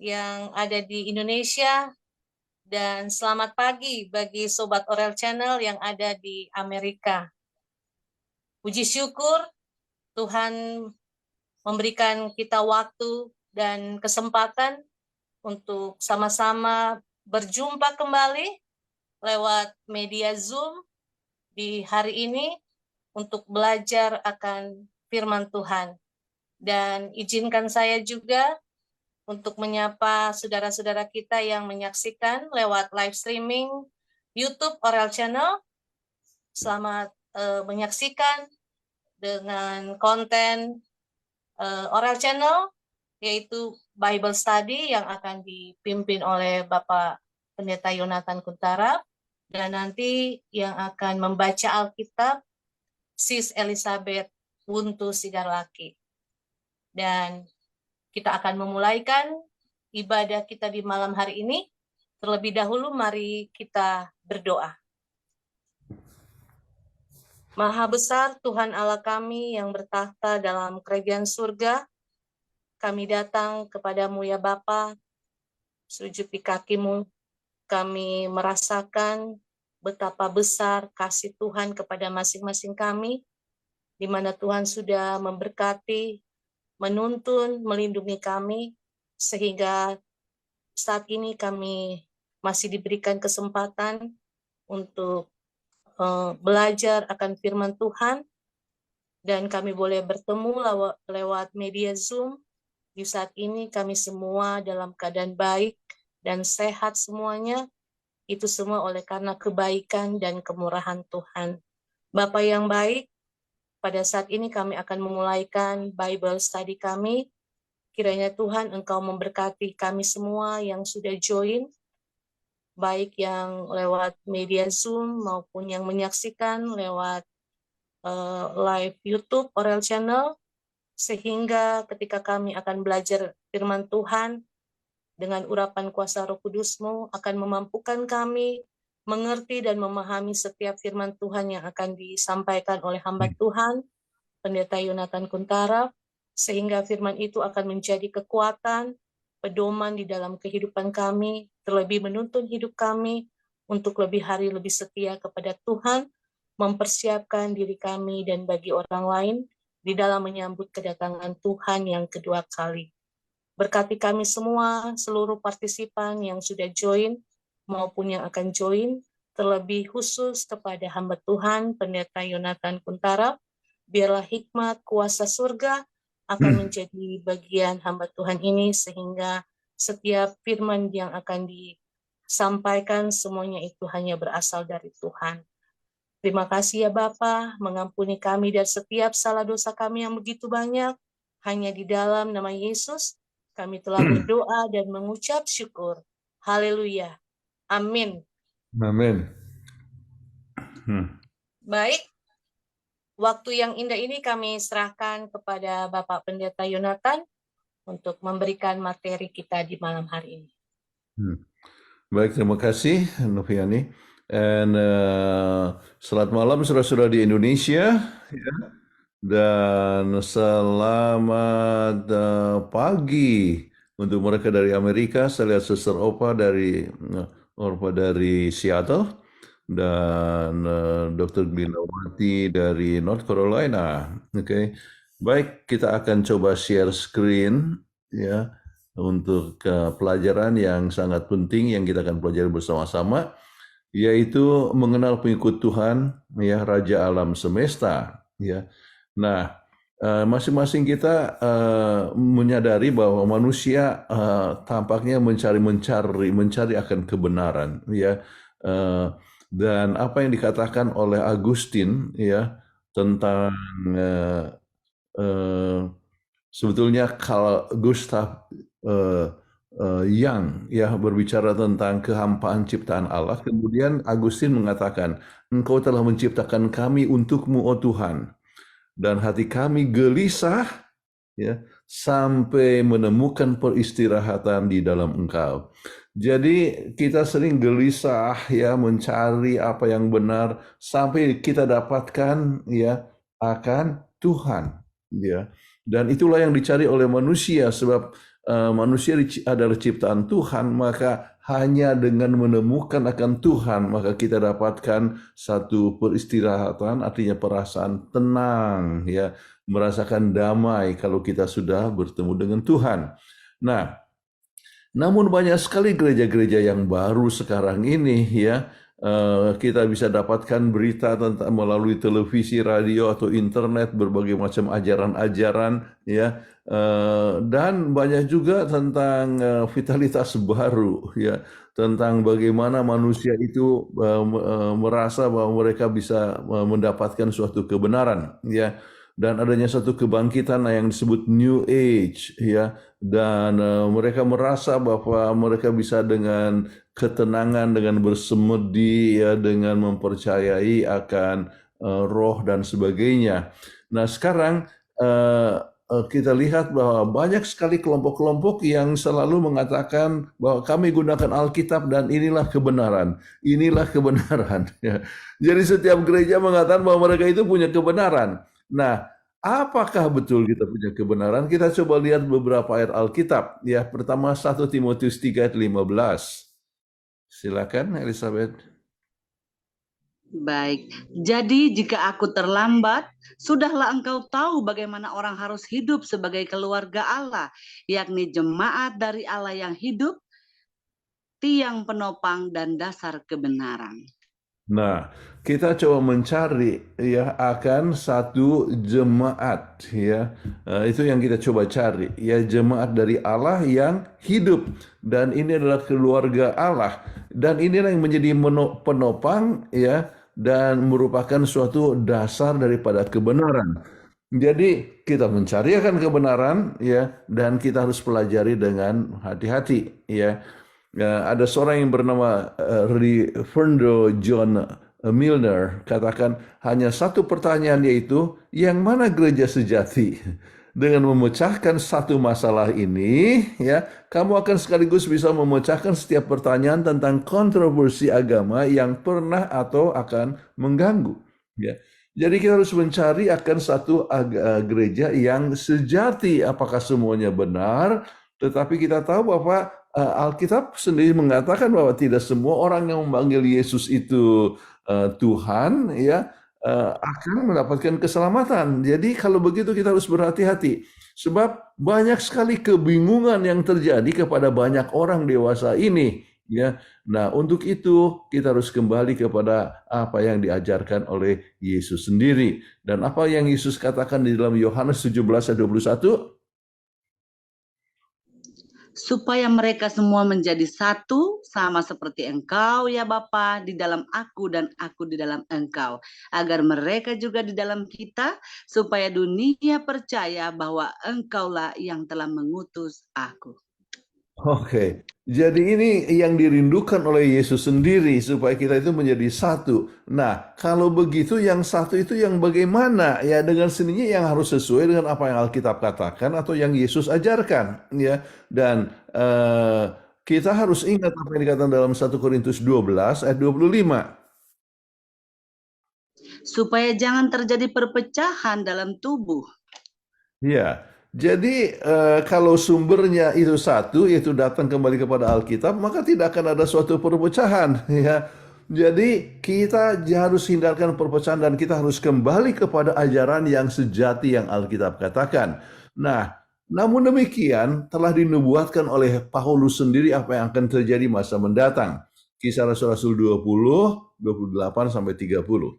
yang ada di Indonesia, dan selamat pagi bagi Sobat Orel Channel yang ada di Amerika. Puji syukur Tuhan memberikan kita waktu dan kesempatan untuk sama-sama berjumpa kembali lewat media Zoom di hari ini untuk belajar akan firman Tuhan. Dan izinkan saya juga untuk menyapa saudara-saudara kita yang menyaksikan lewat live streaming YouTube Orel Channel. Selamat menyaksikan dengan konten Orel Channel, yaitu Bible Study yang akan dipimpin oleh Bapak Pendeta Yonatan Kuntara, dan nanti yang akan membaca Alkitab, Sis Elizabeth Wuntu Sigarlaki. Dan kita akan memulaikan ibadah kita di malam hari ini. Terlebih dahulu mari kita berdoa. Maha besar Tuhan Allah kami yang bertahta dalam kerajaan surga, kami datang kepadamu ya Bapa, sujud di kakimu, kami merasakan betapa besar kasih Tuhan kepada masing-masing kami, di mana Tuhan sudah memberkati, menuntun, melindungi kami, sehingga saat ini kami masih diberikan kesempatan untuk belajar akan firman Tuhan, dan kami boleh bertemu lewat media Zoom. Di saat ini kami semua dalam keadaan baik dan sehat semuanya, itu semua oleh karena kebaikan dan kemurahan Tuhan. Bapa yang baik, pada saat ini kami akan memulaikan Bible Study kami. Kiranya Tuhan Engkau memberkati kami semua yang sudah join, baik yang lewat media Zoom maupun yang menyaksikan lewat live YouTube Orel Channel, sehingga ketika kami akan belajar firman Tuhan dengan urapan kuasa Roh Kudus-Mu akan memampukan kami mengerti dan memahami setiap firman Tuhan yang akan disampaikan oleh hamba Tuhan, Pendeta Yonatan Kuntara, sehingga firman itu akan menjadi kekuatan, pedoman di dalam kehidupan kami, terlebih menuntun hidup kami untuk lebih hari lebih setia kepada Tuhan, mempersiapkan diri kami dan bagi orang lain di dalam menyambut kedatangan Tuhan yang kedua kali. Berkati kami semua, seluruh partisipan yang sudah join maupun yang akan join, terlebih khusus kepada hamba Tuhan, Pendeta Yonatan Kuntara, biarlah hikmat kuasa surga akan menjadi bagian hamba Tuhan ini, sehingga setiap firman yang akan disampaikan semuanya itu hanya berasal dari Tuhan. Terima kasih ya Bapa, mengampuni kami dari setiap salah dosa kami yang begitu banyak. Hanya di dalam nama Yesus kami telah berdoa dan mengucap syukur. Haleluya. Amin. Amin. Baik, waktu yang indah ini kami serahkan kepada Bapak Pendeta Yonatan untuk memberikan materi kita di malam hari ini. Baik, terima kasih Noviani. And selamat malam saudara-saudara di Indonesia, ya. Dan selamat pagi untuk mereka dari Amerika. Saya lihat Sister Opa dari Seattle, dan Dr. Glinawati dari North Carolina. Oke. Baik, kita akan coba share screen ya untuk pelajaran yang sangat penting yang kita akan pelajari bersama-sama, yaitu mengenal pengikut Tuhan, ya, Raja Alam Semesta, ya. Nah, masing-masing kita menyadari bahwa manusia tampaknya mencari akan kebenaran, ya. Dan apa yang dikatakan oleh Agustin, ya, tentang sebetulnya kalau Gustav Young ya berbicara tentang kehampaan ciptaan Allah, kemudian Agustin mengatakan, Engkau telah menciptakan kami untukmu, oh Tuhan, dan hati kami gelisah ya sampai menemukan peristirahatan di dalam Engkau. Jadi kita sering gelisah ya mencari apa yang benar sampai kita dapatkan ya akan Tuhan, ya. Dan itulah yang dicari oleh manusia, sebab manusia adalah ciptaan Tuhan, maka hanya dengan menemukan akan Tuhan, maka kita dapatkan satu peristirahatan, artinya perasaan tenang, ya, merasakan damai kalau kita sudah bertemu dengan Tuhan. Nah, namun banyak sekali gereja-gereja yang baru sekarang ini, ya, kita bisa dapatkan berita tentang melalui televisi, radio, atau internet, berbagai macam ajaran-ajaran, ya, dan banyak juga tentang vitalitas baru, ya, tentang bagaimana manusia itu merasa bahwa mereka bisa mendapatkan suatu kebenaran, ya, dan adanya satu kebangkitan yang disebut New Age, ya, dan mereka merasa bahwa mereka bisa dengan ketenangan, dengan bersemedi, ya, dengan mempercayai akan roh dan sebagainya. Nah, sekarang kita lihat bahwa banyak sekali kelompok-kelompok yang selalu mengatakan bahwa kami gunakan Alkitab dan inilah kebenaran, inilah kebenaran. Ya. Jadi setiap gereja mengatakan bahwa mereka itu punya kebenaran. Nah, apakah betul kita punya kebenaran? Kita coba lihat beberapa ayat Alkitab. Ya, pertama 1 Timotius 3 ayat 15. Silakan, Elizabeth. Baik, jadi jika aku terlambat, sudahlah engkau tahu bagaimana orang harus hidup sebagai keluarga Allah, yakni jemaat dari Allah yang hidup, tiang penopang dan dasar kebenaran. Nah, kita coba mencari, ya, akan satu jemaat, ya. Itu yang kita coba cari, ya, jemaat dari Allah yang hidup, dan ini adalah keluarga Allah, dan inilah yang menjadi penopang, ya, dan merupakan suatu dasar daripada kebenaran. Jadi kita mencari akan kebenaran, ya, dan kita harus pelajari dengan hati-hati, ya. Ada seorang yang bernama Fernando John Milner katakan hanya satu pertanyaan, yaitu yang mana gereja sejati. Dengan memecahkan satu masalah ini, ya, kamu akan sekaligus bisa memecahkan setiap pertanyaan tentang kontroversi agama yang pernah atau akan mengganggu. Ya. Jadi kita harus mencari akan satu gereja yang sejati. Apakah semuanya benar? Tetapi kita tahu bahwa Alkitab sendiri mengatakan bahwa tidak semua orang yang memanggil Yesus itu Tuhan, ya, akan mendapatkan keselamatan. Jadi kalau begitu kita harus berhati-hati, sebab banyak sekali kebingungan yang terjadi kepada banyak orang dewasa ini, ya. Nah, untuk itu kita harus kembali kepada apa yang diajarkan oleh Yesus sendiri, dan apa yang Yesus katakan di dalam Yohanes 17 ayat 21. Supaya mereka semua menjadi satu, sama seperti engkau ya Bapa di dalam aku dan aku di dalam engkau, agar mereka juga di dalam kita, supaya dunia percaya bahwa engkaulah yang telah mengutus aku. Oke, jadi ini yang dirindukan oleh Yesus sendiri, supaya kita itu menjadi satu. Nah, kalau begitu yang satu itu yang bagaimana? Ya, dengan seninya yang harus sesuai dengan apa yang Alkitab katakan atau yang Yesus ajarkan, ya. Dan kita harus ingat apa yang dikatakan dalam 1 Korintus 12 ayat 25. Supaya jangan terjadi perpecahan dalam tubuh. Ya, jadi kalau sumbernya itu satu, yaitu datang kembali kepada Alkitab, maka tidak akan ada suatu perpecahan, ya. Jadi kita harus hindarkan perpecahan dan kita harus kembali kepada ajaran yang sejati yang Alkitab katakan. Nah, namun demikian telah dinubuatkan oleh Paulus sendiri apa yang akan terjadi masa mendatang. Kisah Rasul-Rasul 20, 28 sampai 30.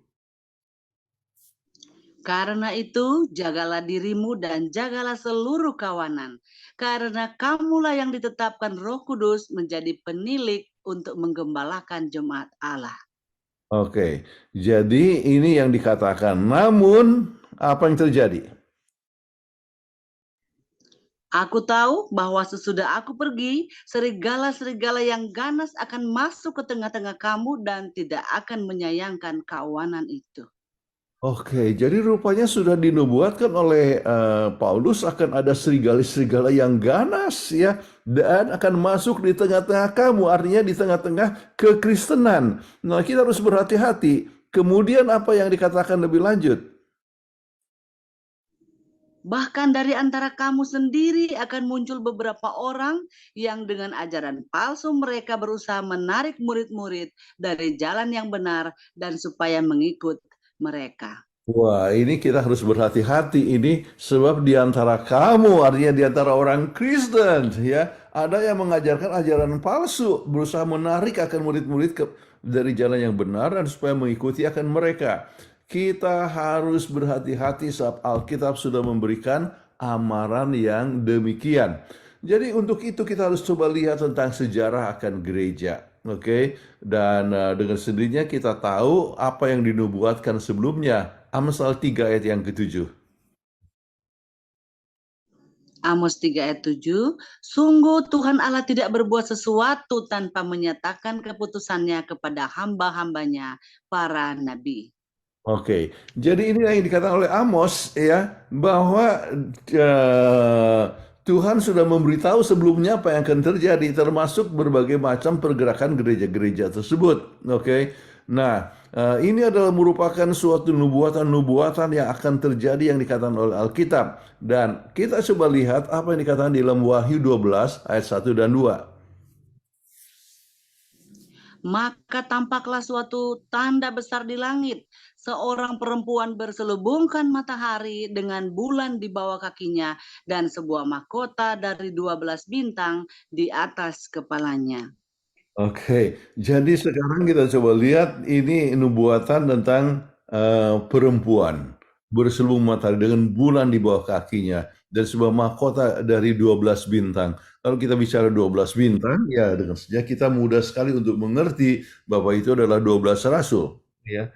Karena itu, jagalah dirimu dan jagalah seluruh kawanan. Karena kamulah yang ditetapkan Roh Kudus menjadi penilik untuk menggembalakan jemaat Allah. Oke, jadi ini yang dikatakan. Namun, apa yang terjadi? Aku tahu bahwa sesudah aku pergi, serigala-serigala yang ganas akan masuk ke tengah-tengah kamu dan tidak akan menyayangkan kawanan itu. Oke, jadi rupanya sudah dinubuatkan oleh Paulus akan ada serigala-serigala yang ganas, ya, dan akan masuk di tengah-tengah kamu, artinya di tengah-tengah kekristenan. Nah, kita harus berhati-hati. Kemudian apa yang dikatakan lebih lanjut? Bahkan dari antara kamu sendiri akan muncul beberapa orang yang dengan ajaran palsu mereka berusaha menarik murid-murid dari jalan yang benar dan supaya mengikut mereka. Wah, ini kita harus berhati-hati ini sebab di antara kamu, artinya di antara orang Kristen, ya, ada yang mengajarkan ajaran palsu, berusaha menarik akan murid-murid dari jalan yang benar dan supaya mengikuti akan mereka. Kita harus berhati-hati sebab Alkitab sudah memberikan amaran yang demikian. Jadi untuk itu kita harus coba lihat tentang sejarah akan gereja. Oke, dan dengan sendirinya kita tahu apa yang dinubuatkan sebelumnya. Amsal 3 ayat yang ke-7. Amos 3 ayat 7, sungguh Tuhan Allah tidak berbuat sesuatu tanpa menyatakan keputusannya kepada hamba-hambanya, para nabi. Oke, jadi ini yang dikatakan oleh Amos ya, bahwa Tuhan sudah memberitahu sebelumnya apa yang akan terjadi, termasuk berbagai macam pergerakan gereja-gereja tersebut. Oke, nah ini adalah merupakan suatu nubuatan-nubuatan yang akan terjadi yang dikatakan oleh Alkitab. Dan kita coba lihat apa yang dikatakan di dalam Wahyu 12 ayat 1 dan 2. Maka tampaklah suatu tanda besar di langit, seorang perempuan berselubungkan matahari dengan bulan di bawah kakinya dan sebuah mahkota dari 12 bintang di atas kepalanya. Oke, jadi sekarang kita coba lihat ini nubuatan tentang perempuan berselubung matahari dengan bulan di bawah kakinya dan sebuah mahkota dari 12 bintang. Kalau kita bicara 12 bintang, ya dengan saja kita mudah sekali untuk mengerti bahwa itu adalah 12 rasul. Ya.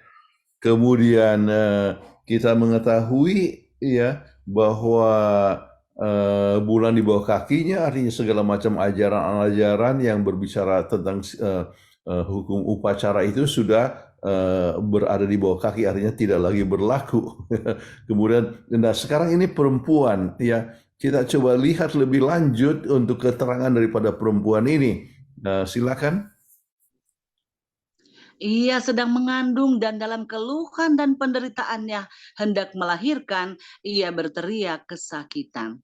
Kemudian kita mengetahui ya bahwa bulan di bawah kakinya artinya segala macam ajaran-ajaran yang berbicara tentang hukum upacara itu sudah berada di bawah kaki, artinya tidak lagi berlaku. Kemudian, nah sekarang ini perempuan ya, kita coba lihat lebih lanjut untuk keterangan daripada perempuan ini. Silakan. Ia sedang mengandung dan dalam keluhan dan penderitaannya hendak melahirkan, ia berteriak kesakitan.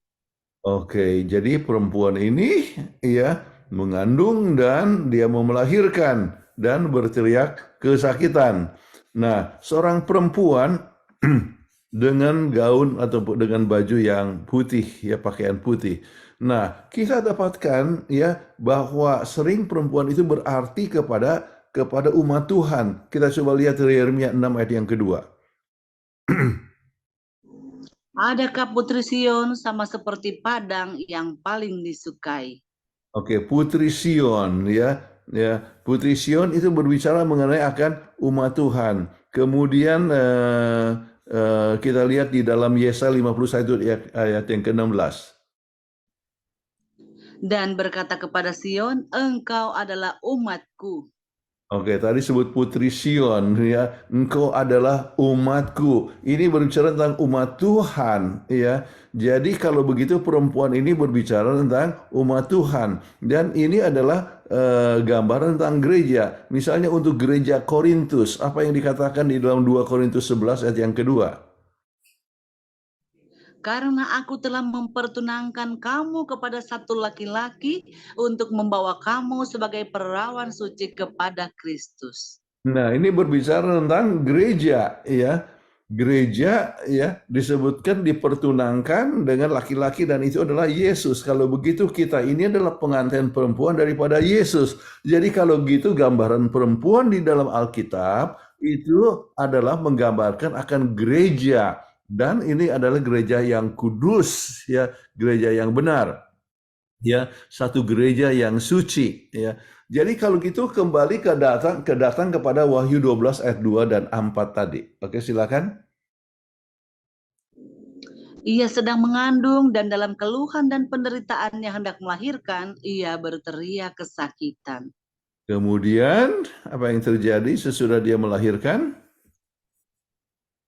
Oke, jadi perempuan ini ya mengandung dan dia mau melahirkan dan berteriak kesakitan. Nah, seorang perempuan dengan gaun atau dengan baju yang putih, ya pakaian putih. Nah, kita dapatkan ya bahwa sering perempuan itu berarti kepada umat Tuhan. Kita coba lihat dari Yeremia 6 ayat yang kedua. Adakah Putri Sion sama seperti padang yang paling disukai? Oke, Putri Sion ya, Putri Sion itu berbicara mengenai akan umat Tuhan. Kemudian kita lihat di dalam Yesaya 51 ayat yang ke-16. Dan berkata kepada Sion, engkau adalah umatku. Oke, tadi sebut Putri Sion ya, engkau adalah umatku. Ini berbicara tentang umat Tuhan ya. Jadi kalau begitu perempuan ini berbicara tentang umat Tuhan dan ini adalah gambaran tentang gereja. Misalnya untuk gereja Korintus, apa yang dikatakan di dalam 2 Korintus 11 ayat yang kedua? Karena aku telah mempertunangkan kamu kepada satu laki-laki untuk membawa kamu sebagai perawan suci kepada Kristus. Nah, ini berbicara tentang gereja ya. Gereja ya disebutkan dipertunangkan dengan laki-laki dan itu adalah Yesus. Kalau begitu kita ini adalah pengantin perempuan daripada Yesus. Jadi kalau gitu gambaran perempuan di dalam Alkitab itu adalah menggambarkan akan gereja. Dan ini adalah gereja yang kudus, ya, gereja yang benar, ya, satu gereja yang suci, ya. Jadi kalau gitu kembali ke datang kepada Wahyu 12 ayat 2 dan 4 tadi. Oke, silakan. Ia sedang mengandung dan dalam keluhan dan penderitaannya hendak melahirkan, ia berteriak kesakitan. Kemudian apa yang terjadi sesudah dia melahirkan?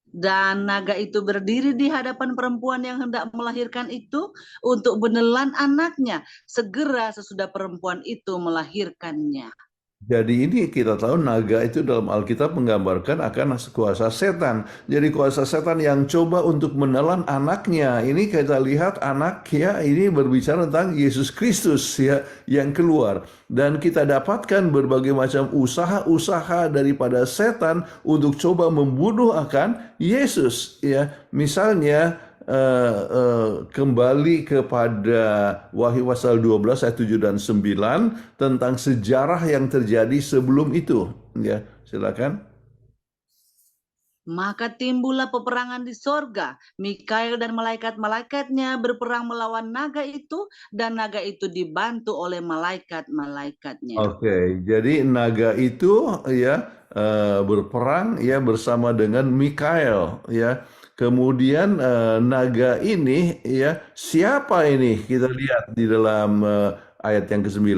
Dan naga itu berdiri di hadapan perempuan yang hendak melahirkan itu untuk menelan anaknya segera sesudah perempuan itu melahirkannya. Jadi ini kita tahu naga itu dalam Alkitab menggambarkan akan kuasa setan. Jadi kuasa setan yang coba untuk menelan anaknya. Ini kita lihat anak ya ini berbicara tentang Yesus Kristus ya yang keluar. Dan kita dapatkan berbagai macam usaha-usaha daripada setan untuk coba membunuh akan Yesus ya. Misalnya kembali kepada Wahyu pasal 12 ayat 7 dan 9 tentang sejarah yang terjadi sebelum itu. Ya, silakan. Maka timbullah peperangan di sorga. Mikael dan malaikat-malaikatnya berperang melawan naga itu, dan naga itu dibantu oleh malaikat-malaikatnya. Oke, jadi naga itu ya berperang ya bersama dengan Mikael ya. Kemudian naga ini ya siapa ini? Kita lihat di dalam ayat yang ke-9.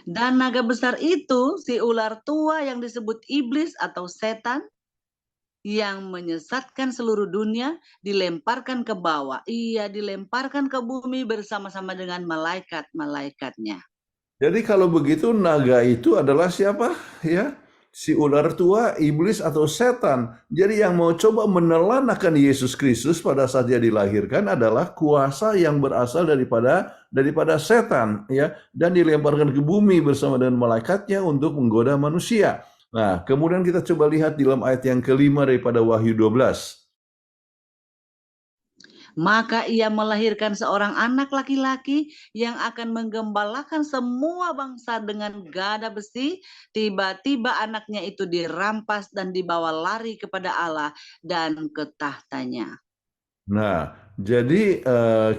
Dan naga besar itu, si ular tua yang disebut iblis atau setan, yang menyesatkan seluruh dunia, dilemparkan ke bawah. Ia dilemparkan ke bumi bersama-sama dengan malaikat-malaikatnya. Jadi kalau begitu naga itu adalah siapa? Ya, si ular tua, iblis atau setan. Jadi yang mau coba menelan akan Yesus Kristus pada saat dia dilahirkan adalah kuasa yang berasal daripada setan, ya, dan dilemparkan ke bumi bersama dengan malaikatnya untuk menggoda manusia. Nah, kemudian kita coba lihat di dalam ayat yang kelima daripada Wahyu 12. Maka ia melahirkan seorang anak laki-laki yang akan menggembalakan semua bangsa dengan gada besi. Tiba-tiba anaknya itu dirampas dan dibawa lari kepada Allah dan ke tahtanya. Nah, jadi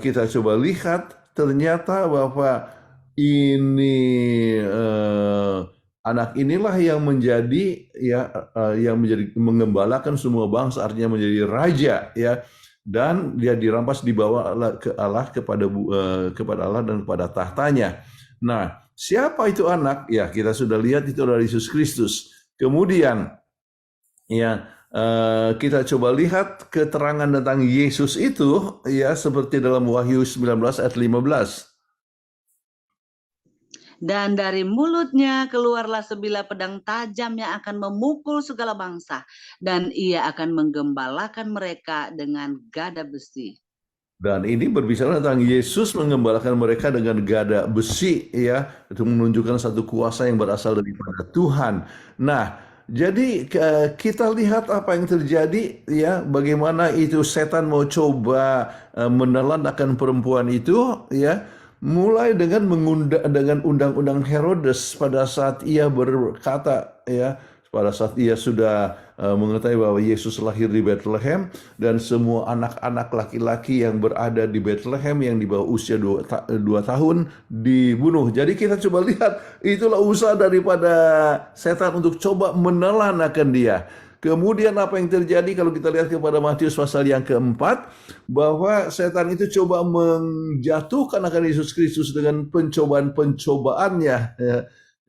kita coba lihat ternyata bahwa ini anak inilah yang menjadi yang menjadi mengembalakan semua bangsa, artinya menjadi raja ya. Dan dia dirampas dibawa ke Allah kepada Allah dan kepada tahtanya. Nah, siapa itu anak? Ya, kita sudah lihat itu adalah Yesus Kristus. Kemudian ya kita coba lihat keterangan tentang Yesus itu ya seperti dalam Wahyu 19 ayat 15. Dan dari mulutnya keluarlah sebilah pedang tajam yang akan memukul segala bangsa, dan ia akan menggembalakan mereka dengan gada besi. Dan ini berbicara tentang Yesus mengembalakan mereka dengan gada besi ya, itu menunjukkan satu kuasa yang berasal daripada Tuhan. Nah, jadi kita lihat apa yang terjadi ya, bagaimana itu setan mau coba menelan akan perempuan itu ya. Mulai dengan undang-undang Herodes pada saat ia berkata ya, pada saat ia sudah mengetahui bahwa Yesus lahir di Bethlehem dan semua anak-anak laki-laki yang berada di Bethlehem yang di bawah usia 2 tahun dibunuh. Jadi kita coba lihat itulah usaha daripada setan untuk coba menelan akan dia. Kemudian apa yang terjadi kalau kita lihat kepada Matius pasal yang keempat, bahwa setan itu coba menjatuhkan akan Yesus Kristus dengan pencobaan-pencobaannya. Ya,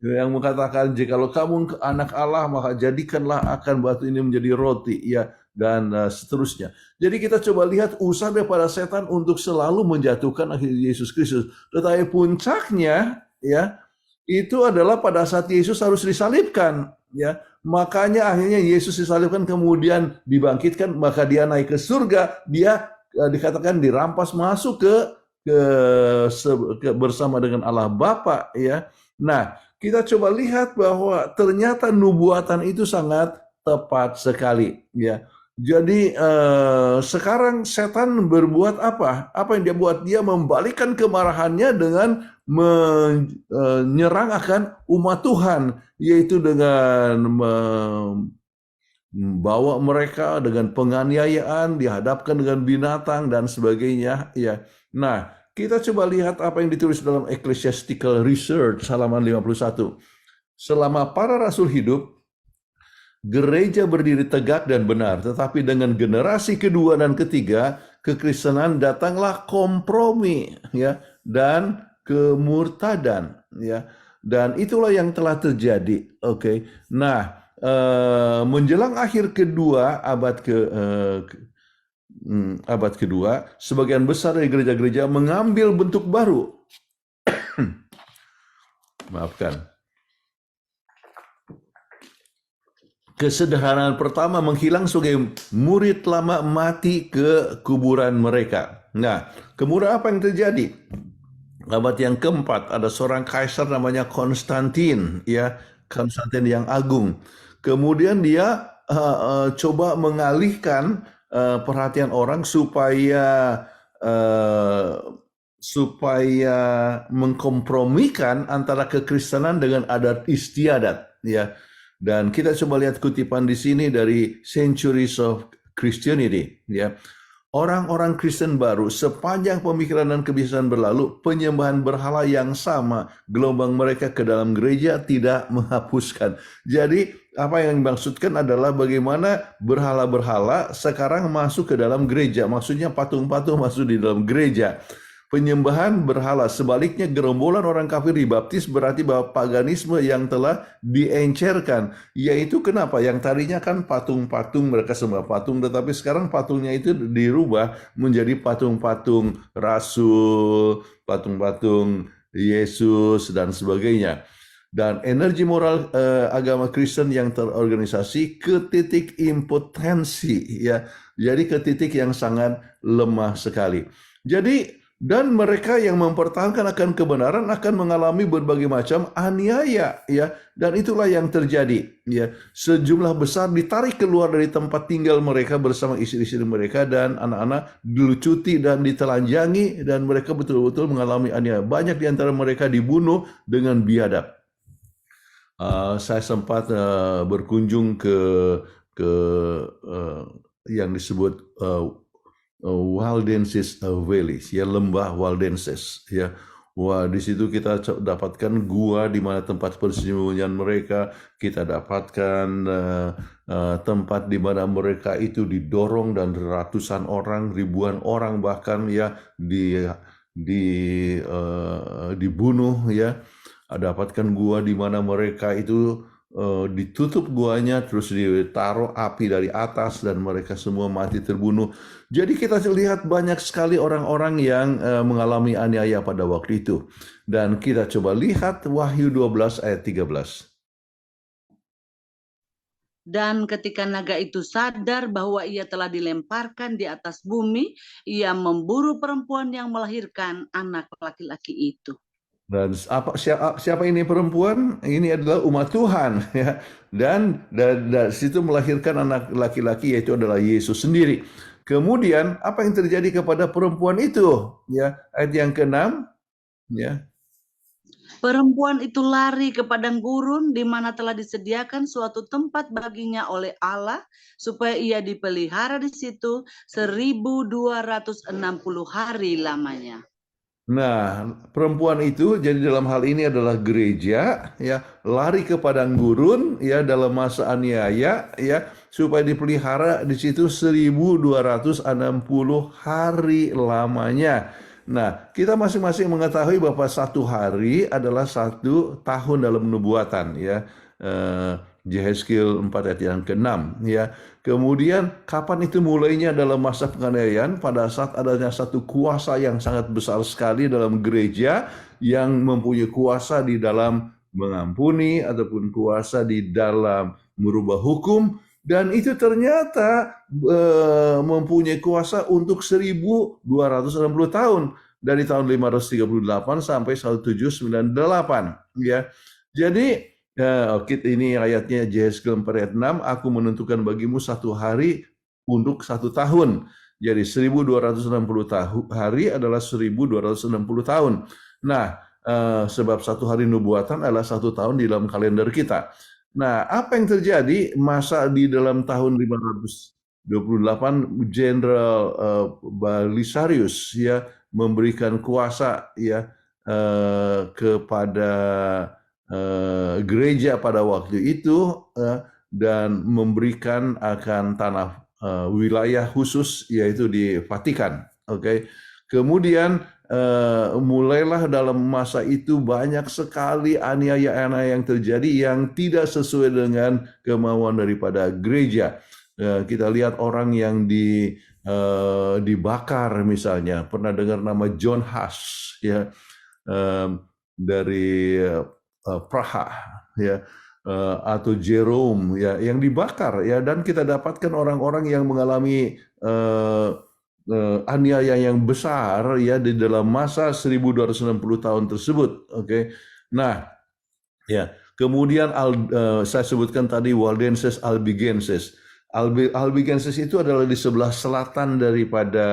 yang mengatakan jikalau kamu anak Allah maka jadikanlah akan batu ini menjadi roti ya, dan seterusnya. Jadi kita coba lihat usaha daripada setan untuk selalu menjatuhkan Yesus Kristus. Tetapi puncaknya ya itu adalah pada saat Yesus harus disalibkan ya. Makanya akhirnya Yesus disalibkan kemudian dibangkitkan, maka dia naik ke surga, dia dikatakan dirampas masuk ke bersama dengan Allah Bapa ya. Nah, kita coba lihat bahwa ternyata nubuatan itu sangat tepat sekali ya. Jadi sekarang setan berbuat apa? Apa yang dia buat? Dia membalikkan kemarahannya dengan menyerang akan umat Tuhan, yaitu dengan membawa mereka dengan penganiayaan, dihadapkan dengan binatang dan sebagainya ya. Nah, kita coba lihat apa yang ditulis dalam Ecclesiastical Research halaman 51. Selama para rasul hidup, gereja berdiri tegak dan benar, tetapi dengan generasi kedua dan ketiga, kekristenan datanglah kompromi ya dan kemurtadan ya. Dan itulah yang telah terjadi. Oke. Nah, menjelang akhir kedua abad kedua, sebagian besar dari gereja-gereja mengambil bentuk baru. Maafkan. Kesederhanaan pertama menghilang sebagai murid lama mati ke kuburan mereka. Nah, kemudian apa yang terjadi? Abad yang keempat ada seorang kaisar namanya Konstantin, ya, Konstantin yang agung. Kemudian dia coba mengalihkan perhatian orang supaya mengkompromikan antara kekristenan dengan adat istiadat, ya. Dan kita coba lihat kutipan di sini dari Centuries of Christianity, ya. Orang-orang Kristen baru sepanjang pemikiran dan kebiasaan berlalu, penyembahan berhala yang sama, gelombang mereka ke dalam gereja tidak menghapuskan. Jadi apa yang dimaksudkan adalah bagaimana berhala-berhala sekarang masuk ke dalam gereja. Maksudnya patung-patung masuk di dalam gereja. Penyembahan berhala, sebaliknya gerombolan orang kafir dibaptis berarti bahwa paganisme yang telah diencerkan. Yaitu kenapa? Yang tadinya kan patung-patung, mereka sembah patung, tetapi sekarang patungnya itu dirubah menjadi patung-patung rasul, patung-patung Yesus, dan sebagainya. Dan energi moral agama Kristen yang terorganisasi ke titik impotensi, ya. Jadi ke titik yang sangat lemah sekali. Jadi dan mereka yang mempertahankan akan kebenaran akan mengalami berbagai macam aniaya, ya. Dan itulah yang terjadi, ya. Sejumlah besar ditarik keluar dari tempat tinggal mereka bersama istri-istri mereka dan anak-anak, dilucuti dan ditelanjangi, dan mereka betul-betul mengalami aniaya. Banyak di antara mereka dibunuh dengan biadab. Saya sempat berkunjung ke yang disebut Waldenses Valleys, ya, lembah Waldenses, ya. Wah, di situ kita dapatkan gua di mana tempat persembunyian mereka, kita dapatkan tempat di mana mereka itu didorong dan ratusan orang, ribuan orang bahkan, ya, dibunuh, ya. Dapatkan gua di mana mereka itu ditutup guanya, terus ditaruh api dari atas dan mereka semua mati terbunuh. Jadi kita lihat banyak sekali orang-orang yang mengalami aniaya pada waktu itu. Dan kita coba lihat Wahyu 12 ayat 13. Dan ketika naga itu sadar bahwa ia telah dilemparkan di atas bumi, ia memburu perempuan yang melahirkan anak laki-laki itu. Dan siapa ini perempuan? Ini adalah umat Tuhan, ya. Dan dari situ melahirkan anak laki-laki, yaitu adalah Yesus sendiri. Kemudian apa yang terjadi kepada perempuan itu? Ya, ayat yang ke-6, ya. Perempuan itu lari ke padang gurun di mana telah disediakan suatu tempat baginya oleh Allah supaya ia dipelihara di situ 1260 hari lamanya. Nah, perempuan itu jadi dalam hal ini adalah gereja, ya, lari ke padang gurun, ya, dalam masa aniaya, ya, supaya dipelihara di situ 1260 hari lamanya. Nah, kita masing-masing mengetahui bahwa satu hari adalah 1 tahun dalam nubuatan, ya. Yehezkiel 4 ayat yang ke-6, ya. Kemudian kapan itu mulainya dalam masa penganiayaan? Pada saat adanya satu kuasa yang sangat besar sekali dalam gereja yang mempunyai kuasa di dalam mengampuni ataupun kuasa di dalam merubah hukum, dan itu ternyata mempunyai kuasa untuk 1260 tahun dari tahun 538 sampai 1798, ya. Jadi ini ayatnya Yehezkiel 4 ayat 6, aku menentukan bagimu 1 hari untuk 1 tahun. Jadi 1260 hari adalah 1260 tahun. Nah, sebab 1 hari nubuatan adalah 1 tahun di dalam kalender kita. Nah, apa yang terjadi masa di dalam tahun 528, Jenderal Belisarius, ya, memberikan kuasa, ya, kepada gereja pada waktu itu, dan memberikan akan tanah wilayah khusus, yaitu di Vatikan. Oke. Kemudian mulailah dalam masa itu banyak sekali aniaya-aniaya yang terjadi yang tidak sesuai dengan kemauan daripada gereja. Kita lihat orang yang dibakar misalnya. Pernah dengar nama John Huss, ya, dari Praha, ya, atau Jerome, ya, yang dibakar, ya, dan kita dapatkan orang-orang yang mengalami aniaya yang besar, ya, di dalam masa 1260 tahun tersebut. Oke. Nah, ya, kemudian saya sebutkan tadi Waldenses Albigenses. Albigenses itu adalah di sebelah selatan daripada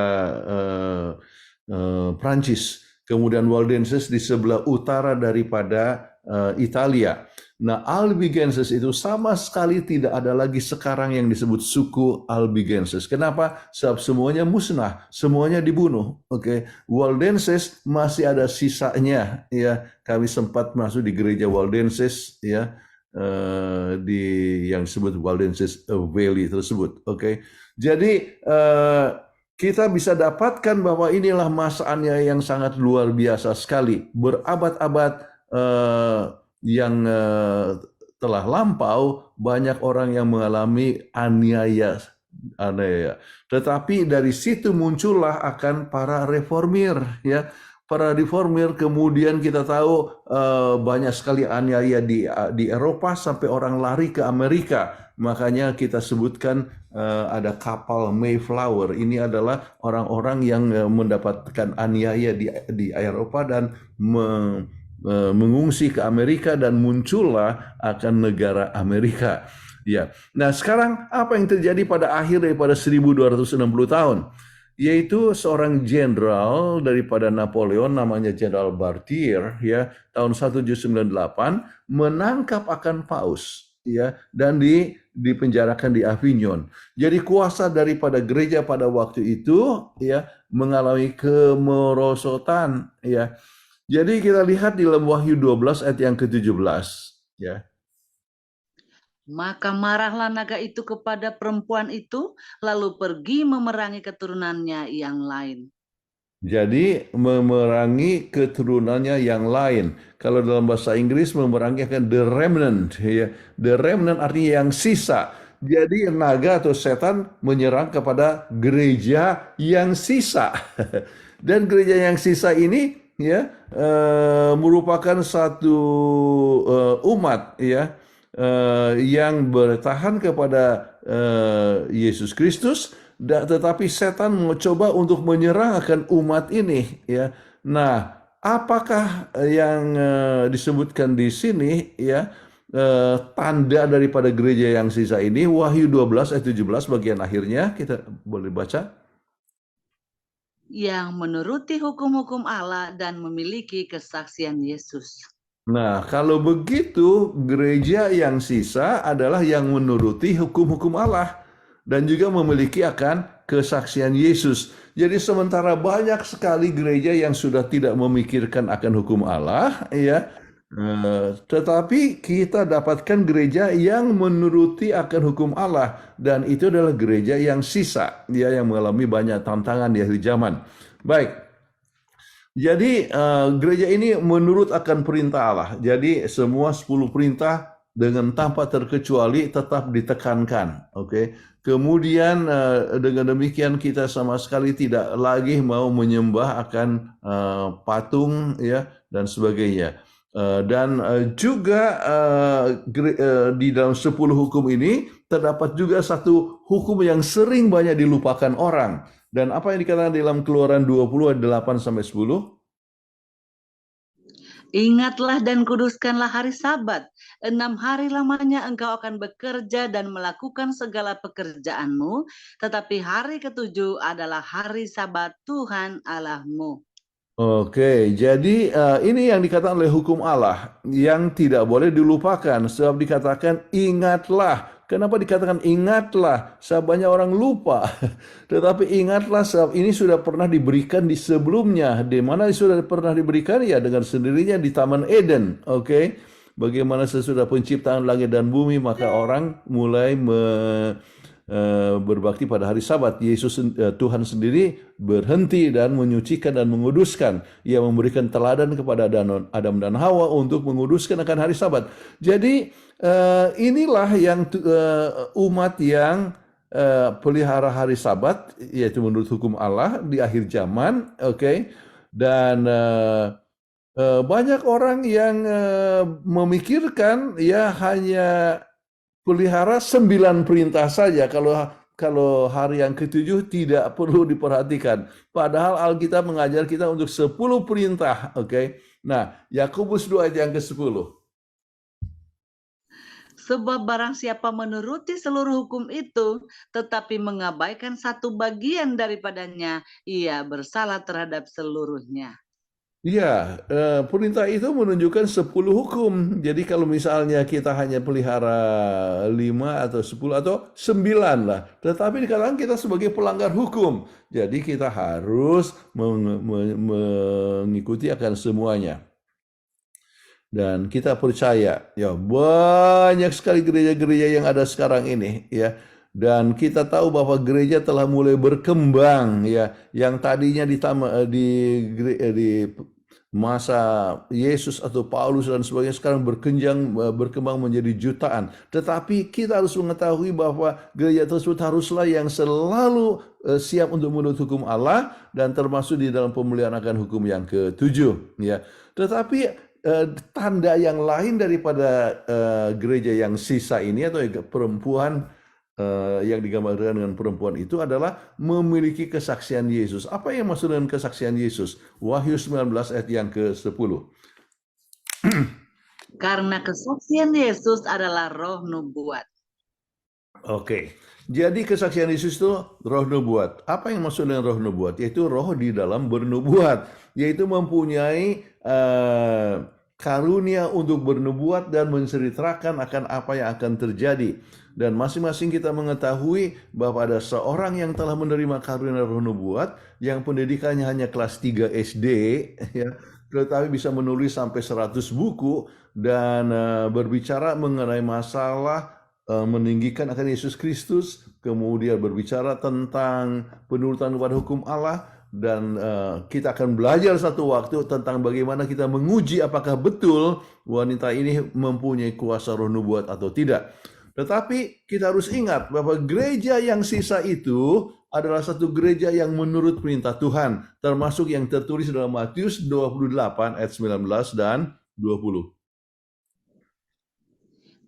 Prancis. Kemudian Waldenses di sebelah utara daripada Italia. Nah, Albigenses itu sama sekali tidak ada lagi sekarang yang disebut suku Albigenses. Kenapa? Sebab semuanya musnah, semuanya dibunuh. Oke, Waldenses masih ada sisanya. Ya, kami sempat masuk di gereja Waldenses, ya, di yang disebut Waldenses Valley tersebut. Oke, jadi kita bisa dapatkan bahwa inilah masanya yang sangat luar biasa sekali. Berabad-abad yang telah lampau, banyak orang yang mengalami aniaya. Tetapi dari situ muncullah akan para reformir, ya. Para reformir, kemudian kita tahu banyak sekali aniaya di Eropa sampai orang lari ke Amerika. Makanya kita sebutkan ada kapal Mayflower. Ini adalah orang-orang yang mendapatkan aniaya di Eropa dan mengungsi ke Amerika dan muncullah akan negara Amerika. Ya. Nah, sekarang apa yang terjadi pada akhir daripada 1260 tahun? Yaitu seorang jenderal daripada Napoleon namanya Jenderal Berthier, ya, tahun 1798 menangkap akan Paus, ya, dan dipenjarakan di Avignon. Jadi kuasa daripada gereja pada waktu itu, ya, mengalami kemerosotan, ya. Jadi kita lihat di dalam Wahyu 12 ayat yang ke-17, ya. Maka marahlah naga itu kepada perempuan itu, lalu pergi memerangi keturunannya yang lain. Jadi memerangi keturunannya yang lain. Kalau dalam bahasa Inggris memerangi akan the remnant, ya. The remnant artinya yang sisa. Jadi naga atau setan menyerang kepada gereja yang sisa. Dan gereja yang sisa ini, ya, merupakan satu umat, ya, yang bertahan kepada Yesus Kristus, tetapi setan mencoba untuk menyerang akan umat ini, ya. Nah, apakah yang disebutkan di sini, ya, tanda daripada gereja yang sisa ini? Wahyu 12 ayat 17 bagian akhirnya kita boleh baca. Yang menuruti hukum-hukum Allah dan memiliki kesaksian Yesus. Nah, kalau begitu gereja yang sisa adalah yang menuruti hukum-hukum Allah dan juga memiliki akan kesaksian Yesus. Jadi sementara banyak sekali gereja yang sudah tidak memikirkan akan hukum Allah, ya, tetapi kita dapatkan gereja yang menuruti akan hukum Allah, dan itu adalah gereja yang sisa, ya, yang mengalami banyak tantangan di akhir zaman. Baik. Jadi gereja ini menurut akan perintah Allah. Jadi semua 10 perintah dengan tanpa terkecuali tetap ditekankan. Oke. Kemudian dengan demikian kita sama sekali tidak lagi mau menyembah akan patung, ya, dan sebagainya. Dan juga di dalam 10 hukum ini terdapat juga satu hukum yang sering banyak dilupakan orang. Dan apa yang dikatakan dalam Keluaran 20 ayat 8 sampai 10? Ingatlah dan kuduskanlah hari Sabat. 6 hari lamanya engkau akan bekerja dan melakukan segala pekerjaanmu, tetapi hari ke-7 adalah hari Sabat Tuhan Allahmu. Oke, jadi ini yang dikatakan oleh hukum Allah yang tidak boleh dilupakan. Sebab dikatakan ingatlah. Kenapa dikatakan ingatlah? Sebab banyak orang lupa. Tetapi ingatlah sebab ini sudah pernah diberikan di sebelumnya. Di mana sudah pernah diberikan? Ya, dengan sendirinya di Taman Eden. Oke. Bagaimana sesudah penciptaan langit dan bumi, maka orang mulai berbakti pada hari Sabat. Yesus, Tuhan sendiri berhenti dan menyucikan dan menguduskan. Ia memberikan teladan kepada Adam dan Hawa untuk menguduskan akan hari Sabat. Jadi inilah yang umat yang pelihara hari Sabat, yaitu menurut hukum Allah di akhir zaman. Oke. Dan Banyak orang yang memikirkan ya hanya pelihara 9 perintah saja. Kalau hari yang ketujuh tidak perlu diperhatikan. Padahal Alkitab mengajar kita untuk 10 perintah. Oke. Nah, Yakobus 2 ayat yang ke-10. Sebab barang siapa menuruti seluruh hukum itu, tetapi mengabaikan satu bagian daripadanya, ia bersalah terhadap seluruhnya. Iya, perintah itu menunjukkan 10 hukum. Jadi kalau misalnya kita hanya pelihara 5 atau 10 atau 9 lah. Tetapi dikatakan kita sebagai pelanggar hukum. Jadi kita harus mengikuti akan semuanya. Dan kita percaya, ya banyak sekali gereja-gereja yang ada sekarang ini, ya. Dan kita tahu bahwa gereja telah mulai berkembang, ya. Yang tadinya di masa Yesus atau Paulus dan sebagainya sekarang berkembang menjadi jutaan. Tetapi kita harus mengetahui bahwa gereja tersebut haruslah yang selalu siap untuk menurut hukum Allah dan termasuk di dalam pemulihan akan hukum yang ke-7, ya. Tetapi tanda yang lain daripada gereja yang sisa ini atau perempuan yang digambarkan dengan perempuan itu adalah memiliki kesaksian Yesus. Apa yang maksud dengan kesaksian Yesus? Wahyu 19 ayat yang ke-10. Karena kesaksian Yesus adalah roh nubuat. Oke. Jadi kesaksian Yesus itu roh nubuat. Apa yang maksud dengan roh nubuat? Yaitu roh di dalam bernubuat. Yaitu mempunyai karunia untuk bernubuat dan menceritakan akan apa yang akan terjadi. Dan masing-masing kita mengetahui bahwa ada seorang yang telah menerima karunia roh nubuat yang pendidikannya hanya kelas 3 SD, ya, tetapi bisa menulis sampai 100 buku dan berbicara mengenai masalah meninggikan akan Yesus Kristus, kemudian berbicara tentang penurutan kepada hukum Allah. Dan kita akan belajar satu waktu tentang bagaimana kita menguji apakah betul wanita ini mempunyai kuasa roh nubuat atau tidak. Tetapi kita harus ingat bahwa gereja yang sisa itu adalah satu gereja yang menurut perintah Tuhan, termasuk yang tertulis dalam Matius 28 ayat 19 dan 20.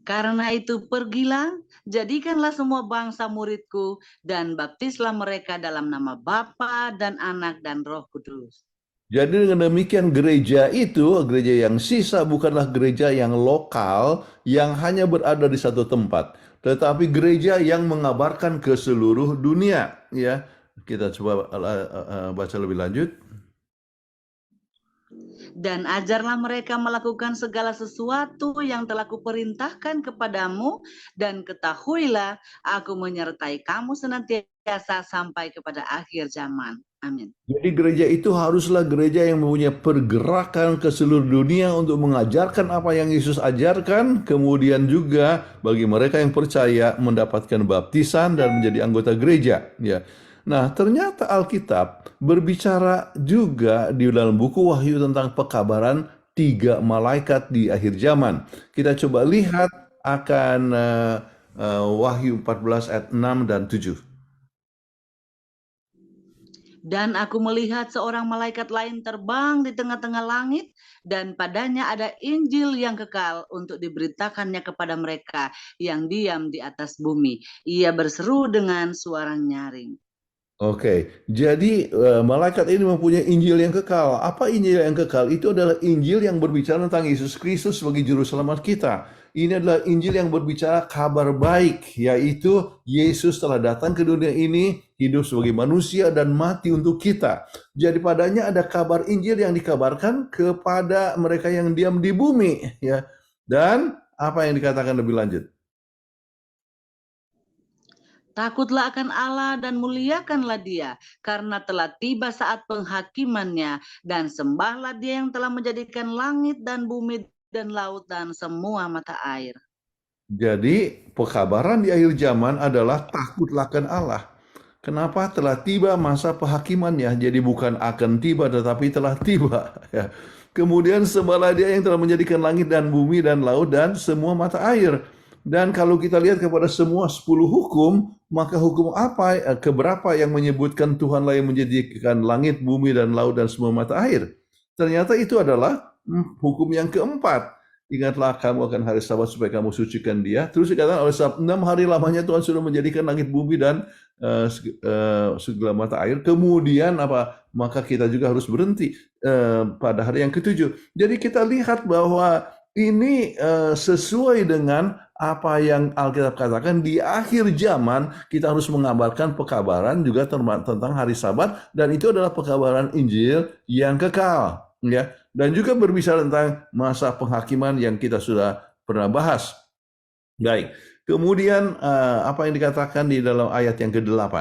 Karena itu pergilah, jadikanlah semua bangsa muridku, dan baptislah mereka dalam nama Bapa dan Anak dan Roh Kudus. Jadi dengan demikian gereja itu, gereja yang sisa bukanlah gereja yang lokal yang hanya berada di satu tempat, tetapi gereja yang mengabarkan ke seluruh dunia. Ya, kita coba baca lebih lanjut. Dan ajarlah mereka melakukan segala sesuatu yang telah kuperintahkan kepadamu, dan ketahuilah aku menyertai kamu senantiasa sampai kepada akhir zaman. Amin. Jadi gereja itu haruslah gereja yang mempunyai pergerakan ke seluruh dunia untuk mengajarkan apa yang Yesus ajarkan, kemudian juga bagi mereka yang percaya mendapatkan baptisan dan menjadi anggota gereja. Ya. Nah, ternyata Alkitab berbicara juga di dalam buku Wahyu tentang pekabaran 3 malaikat di akhir zaman. Kita coba lihat akan Wahyu 14 ayat 6 dan 7. Dan aku melihat seorang malaikat lain terbang di tengah-tengah langit, dan padanya ada Injil yang kekal untuk diberitakannya kepada mereka yang diam di atas bumi. Ia berseru dengan suara nyaring. Oke, jadi malaikat ini mempunyai Injil yang kekal. Apa Injil yang kekal? Itu adalah Injil yang berbicara tentang Yesus Kristus sebagai juru selamat kita. Ini adalah Injil yang berbicara kabar baik, yaitu Yesus telah datang ke dunia ini, hidup sebagai manusia dan mati untuk kita. Jadi padanya ada kabar Injil yang dikabarkan kepada mereka yang diam di bumi, ya. Dan apa yang dikatakan lebih lanjut? Takutlah akan Allah dan muliakanlah Dia, karena telah tiba saat penghakimannya, dan sembahlah Dia yang telah menjadikan langit dan bumi dan laut dan semua mata air. Jadi pekabaran di akhir zaman adalah takutlah akan Allah. Kenapa? Telah tiba masa penghakimannya. Jadi bukan akan tiba tetapi telah tiba. Ya. Kemudian sembahlah Dia yang telah menjadikan langit dan bumi dan laut dan semua mata air. Dan kalau kita lihat kepada semua 10 hukum, maka hukum apa, keberapa yang menyebutkan Tuhanlah yang menjadikan langit, bumi, dan laut, dan semua mata air? Ternyata itu adalah hukum yang keempat. Ingatlah kamu akan hari Sabat supaya kamu sucikan dia. Terus dikatakan oleh sebab 6 hari lamanya Tuhan sudah menjadikan langit, bumi, dan segala mata air. Kemudian apa? Maka kita juga harus berhenti pada hari yang ketujuh. Jadi kita lihat bahwa ini sesuai dengan apa yang Alkitab katakan di akhir zaman kita harus mengabarkan pekabaran juga tentang hari Sabat, dan itu adalah pekabaran Injil yang kekal, ya. Dan juga berbicara tentang masa penghakiman yang kita sudah pernah bahas. Baik. Kemudian apa yang dikatakan di dalam ayat yang ke-8?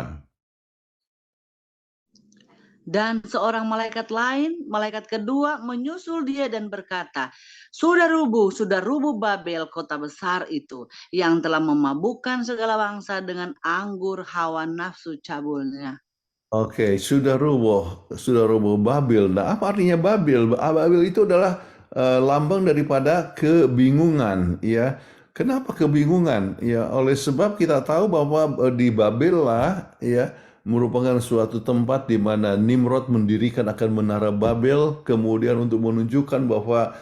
Dan seorang malaikat lain, malaikat kedua, menyusul dia dan berkata, sudah rubuh Babel, kota besar itu, yang telah memabukkan segala bangsa dengan anggur hawa nafsu cabulnya. Oke, sudah rubuh Babel. Nah, apa artinya Babel? Babel itu adalah lambang daripada kebingungan, ya. Kenapa kebingungan? Ya, oleh sebab kita tahu bahwa di Babel lah, ya, merupakan suatu tempat di mana Nimrod mendirikan akan menara Babel, kemudian untuk menunjukkan bahwa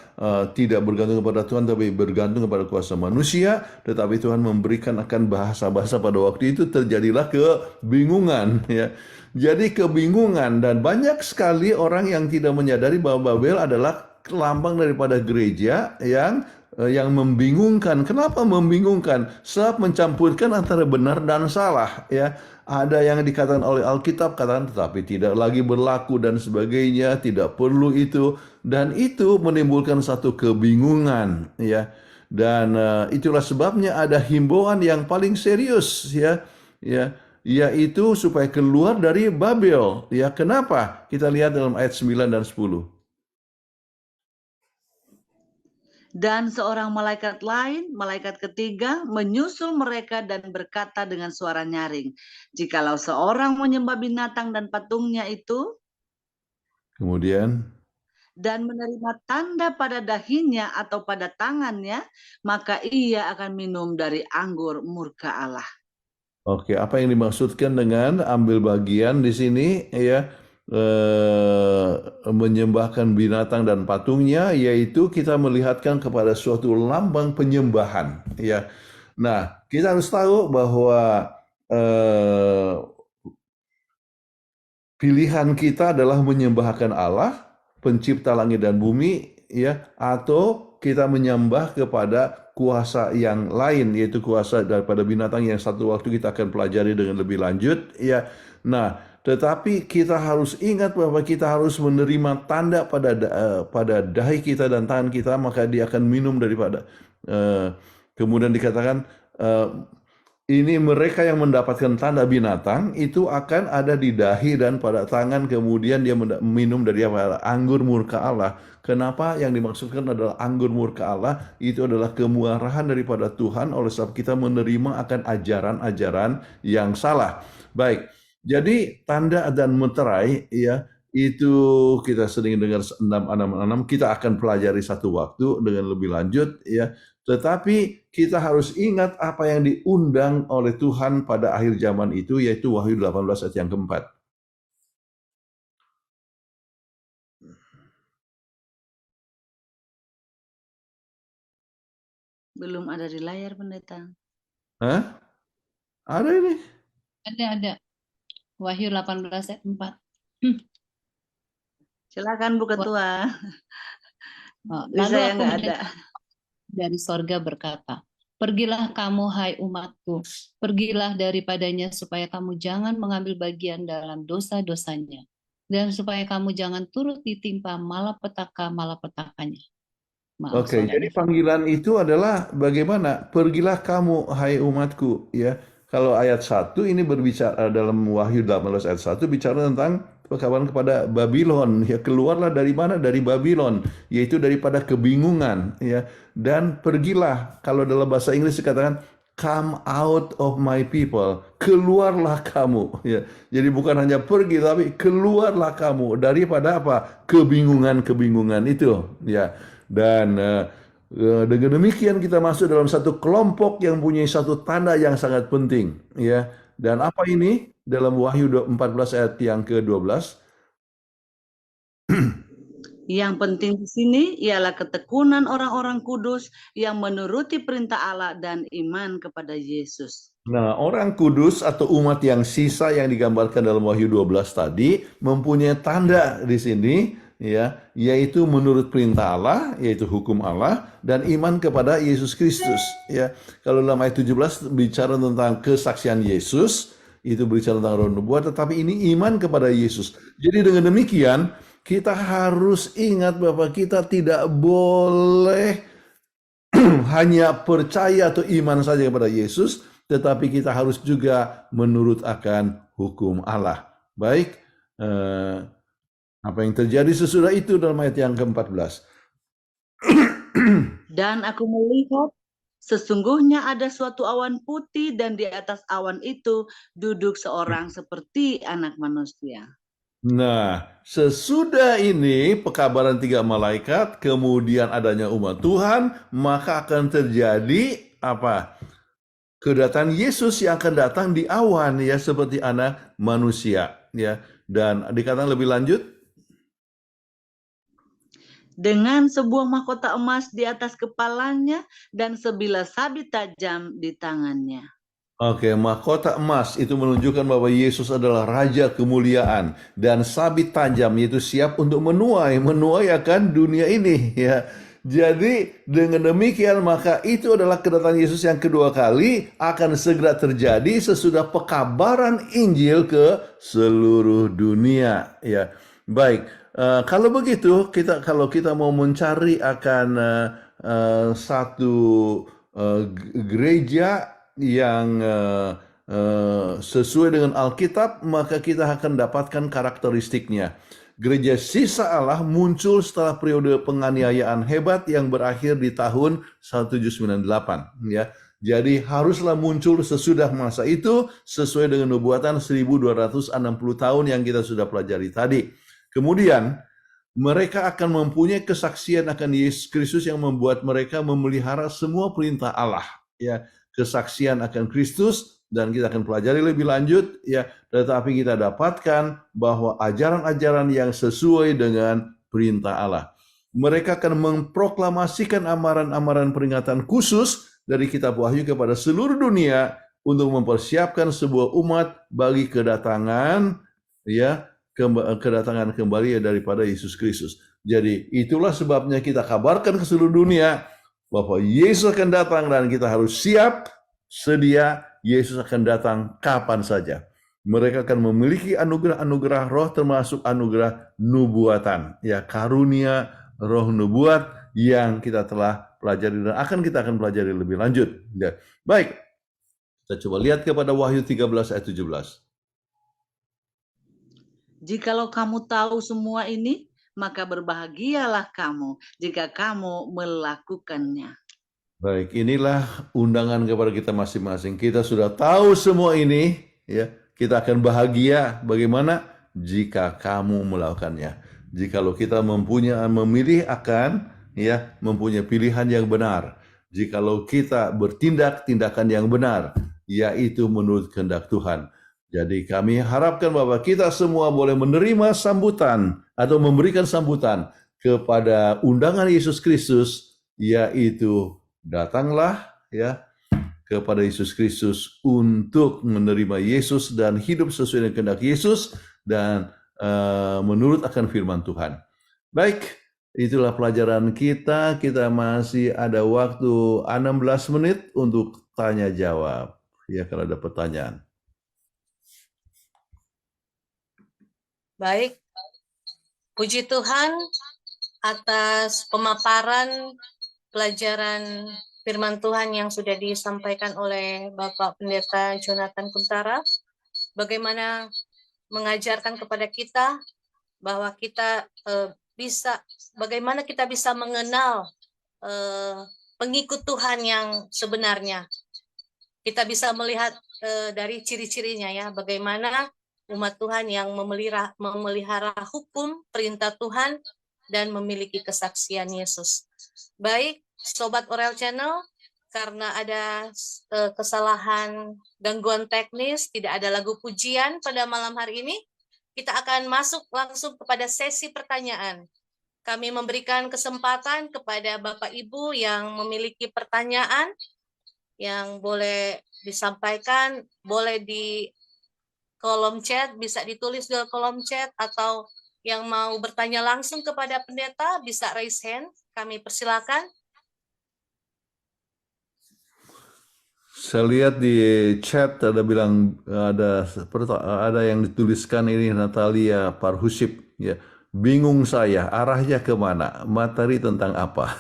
tidak bergantung kepada Tuhan, tapi bergantung kepada kuasa manusia. Tetapi Tuhan memberikan akan bahasa-bahasa pada waktu itu, terjadilah kebingungan, ya. Jadi kebingungan, dan banyak sekali orang yang tidak menyadari bahwa Babel adalah lambang daripada gereja yang membingungkan. Kenapa membingungkan? Sebab mencampurkan antara benar dan salah, ya. Ada yang dikatakan oleh Alkitab, katakan tetapi tidak lagi berlaku dan sebagainya, tidak perlu itu, dan itu menimbulkan satu kebingungan, ya. Dan itulah sebabnya ada himbauan yang paling serius, ya, yaitu supaya keluar dari Babel. Ya, kenapa? Kita lihat dalam ayat 9 dan 10. Dan seorang malaikat lain, malaikat ketiga, menyusul mereka dan berkata dengan suara nyaring, jikalau seorang menyembah binatang dan patungnya itu, kemudian, dan menerima tanda pada dahinya atau pada tangannya, maka ia akan minum dari anggur murka Allah. Oke, apa yang dimaksudkan dengan ambil bagian di sini, ya, menyembahkan binatang dan patungnya, yaitu kita melihatkan kepada suatu lambang penyembahan, ya. Nah, kita harus tahu bahwa pilihan kita adalah menyembahkan Allah, pencipta langit dan bumi, ya, atau kita menyembah kepada kuasa yang lain, yaitu kuasa daripada binatang yang satu waktu kita akan pelajari dengan lebih lanjut, ya. Nah, tetapi kita harus ingat bahwa kita harus menerima tanda pada dahi kita dan tangan kita, maka dia akan minum daripada kemudian dikatakan ini mereka yang mendapatkan tanda binatang itu akan ada di dahi dan pada tangan, kemudian dia minum dari anggur murka Allah. Kenapa yang dimaksudkan adalah anggur murka Allah? Itu adalah kemurahan daripada Tuhan oleh sebab kita menerima akan ajaran-ajaran yang salah. Baik, jadi tanda dan meterai, ya, itu kita sering dengar 666, kita akan pelajari satu waktu dengan lebih lanjut, ya. Tetapi kita harus ingat apa yang diundang oleh Tuhan pada akhir zaman itu, yaitu Wahyu 18 ayat yang keempat. Belum ada di layar, Pendeta. Hah? Ada ini? Ada. Wahyu 18 ayat 4. Silakan Bu Ketua. Lalu Saya aku nggak ada. dari sorga berkata, pergilah kamu hai umatku, pergilah daripadanya supaya kamu jangan mengambil bagian dalam dosa-dosanya, dan supaya kamu jangan turut ditimpa malapetaka-malapetakanya. Oke, jadi panggilan itu adalah bagaimana? Pergilah kamu hai umatku, ya. Kalau ayat 1 ini berbicara dalam Wahyu 18 ayat 1 bicara tentang pekabaran kepada Babylon, ya, keluarlah dari mana? Dari Babylon, yaitu daripada kebingungan, ya. Dan pergilah, kalau dalam bahasa Inggris dikatakan come out of my people, keluarlah kamu, ya. Jadi bukan hanya pergi tapi keluarlah kamu daripada apa? Kebingungan itu, ya. Dan dengan demikian kita masuk dalam satu kelompok yang punya satu tanda yang sangat penting, ya. Dan apa ini? Dalam Wahyu 14 ayat yang ke-12. Yang penting di sini ialah ketekunan orang-orang kudus yang menuruti perintah Allah dan iman kepada Yesus. Nah, orang kudus atau umat yang sisa yang digambarkan dalam Wahyu 12 tadi mempunyai tanda di sini, ya, yaitu menurut perintah Allah, yaitu hukum Allah, dan iman kepada Yesus Kristus. Ya, kalau dalam ayat 17 bicara tentang kesaksian Yesus, itu berbicara tentang roh nubuat, tetapi ini iman kepada Yesus. Jadi dengan demikian kita harus ingat bahwa kita tidak boleh hanya percaya atau iman saja kepada Yesus, tetapi kita harus juga menurut akan hukum Allah. Baik, apa yang terjadi sesudah itu dalam ayat yang ke-14. Dan aku melihat sesungguhnya ada suatu awan putih dan di atas awan itu duduk seorang seperti anak manusia. Nah, sesudah ini pekabaran 3 malaikat, kemudian adanya umat Tuhan, maka akan terjadi apa? Kedatangan Yesus yang akan datang di awan, ya, seperti anak manusia, ya. Dan dikatakan lebih lanjut, dengan sebuah mahkota emas di atas kepalanya dan sebilah sabit tajam di tangannya. Oke, mahkota emas itu menunjukkan bahwa Yesus adalah Raja kemuliaan, dan sabit tajam itu siap untuk menuai akan dunia ini, ya. Jadi dengan demikian maka itu adalah kedatangan Yesus yang kedua kali akan segera terjadi sesudah pekabaran Injil ke seluruh dunia, ya. Baik, kalau begitu kalau kita mau mencari akan satu gereja yang sesuai dengan Alkitab, maka kita akan dapatkan karakteristiknya. Gereja sisa Allah muncul setelah periode penganiayaan hebat yang berakhir di tahun 1798, ya. Jadi haruslah muncul sesudah masa itu sesuai dengan nubuatan 1260 tahun yang kita sudah pelajari tadi. Kemudian mereka akan mempunyai kesaksian akan Yesus Kristus yang membuat mereka memelihara semua perintah Allah, ya. Kesaksian akan Kristus, dan kita akan pelajari lebih lanjut, ya, tetapi kita dapatkan bahwa ajaran-ajaran yang sesuai dengan perintah Allah. Mereka akan memproklamasikan amaran-amaran peringatan khusus dari kitab Wahyu kepada seluruh dunia untuk mempersiapkan sebuah umat bagi kedatangan, ya, kedatangan kembali daripada Yesus Kristus. Jadi itulah sebabnya kita kabarkan ke seluruh dunia bahwa Yesus akan datang dan kita harus siap, sedia. Yesus akan datang kapan saja. Mereka akan memiliki anugerah-anugerah roh, termasuk anugerah nubuatan, ya, karunia roh nubuat yang kita telah pelajari dan kita akan pelajari lebih lanjut, ya. Baik, kita coba lihat kepada Wahyu 13 ayat 17. Jikalau kamu tahu semua ini, maka berbahagialah kamu jika kamu melakukannya. Baik, inilah undangan kepada kita masing-masing. Kita sudah tahu semua ini, ya. Kita akan bahagia bagaimana jika kamu melakukannya. Jikalau kita memilih akan, ya, mempunyai pilihan yang benar. Jikalau kita bertindak tindakan yang benar, yaitu menurut kehendak Tuhan. Jadi kami harapkan bahwa kita semua boleh menerima sambutan atau memberikan sambutan kepada undangan Yesus Kristus, yaitu datanglah, ya, kepada Yesus Kristus untuk menerima Yesus dan hidup sesuai dengan kehendak Yesus dan menurut akan firman Tuhan. Baik, itulah pelajaran kita. Kita masih ada waktu 16 menit untuk tanya jawab, ya, kalau ada pertanyaan. Baik, puji Tuhan atas pemaparan pelajaran firman Tuhan yang sudah disampaikan oleh Bapak Pendeta Jonathan Kuntara, bagaimana mengajarkan kepada kita bahwa kita bagaimana kita bisa mengenal pengikut Tuhan yang sebenarnya. Kita bisa melihat dari ciri-cirinya, ya, bagaimana umat Tuhan yang memelihara hukum, perintah Tuhan, dan memiliki kesaksian Yesus. Baik, Sobat Orel Channel, karena ada kesalahan gangguan teknis, tidak ada lagu pujian pada malam hari ini, kita akan masuk langsung kepada sesi pertanyaan. Kami memberikan kesempatan kepada Bapak Ibu yang memiliki pertanyaan yang boleh disampaikan, boleh di kolom chat, bisa ditulis di kolom chat, atau yang mau bertanya langsung kepada pendeta bisa raise hand, kami persilakan. Saya lihat di chat ada bilang ada yang dituliskan ini Natalia Parhusip ya. Bingung saya arahnya kemana, materi tentang apa.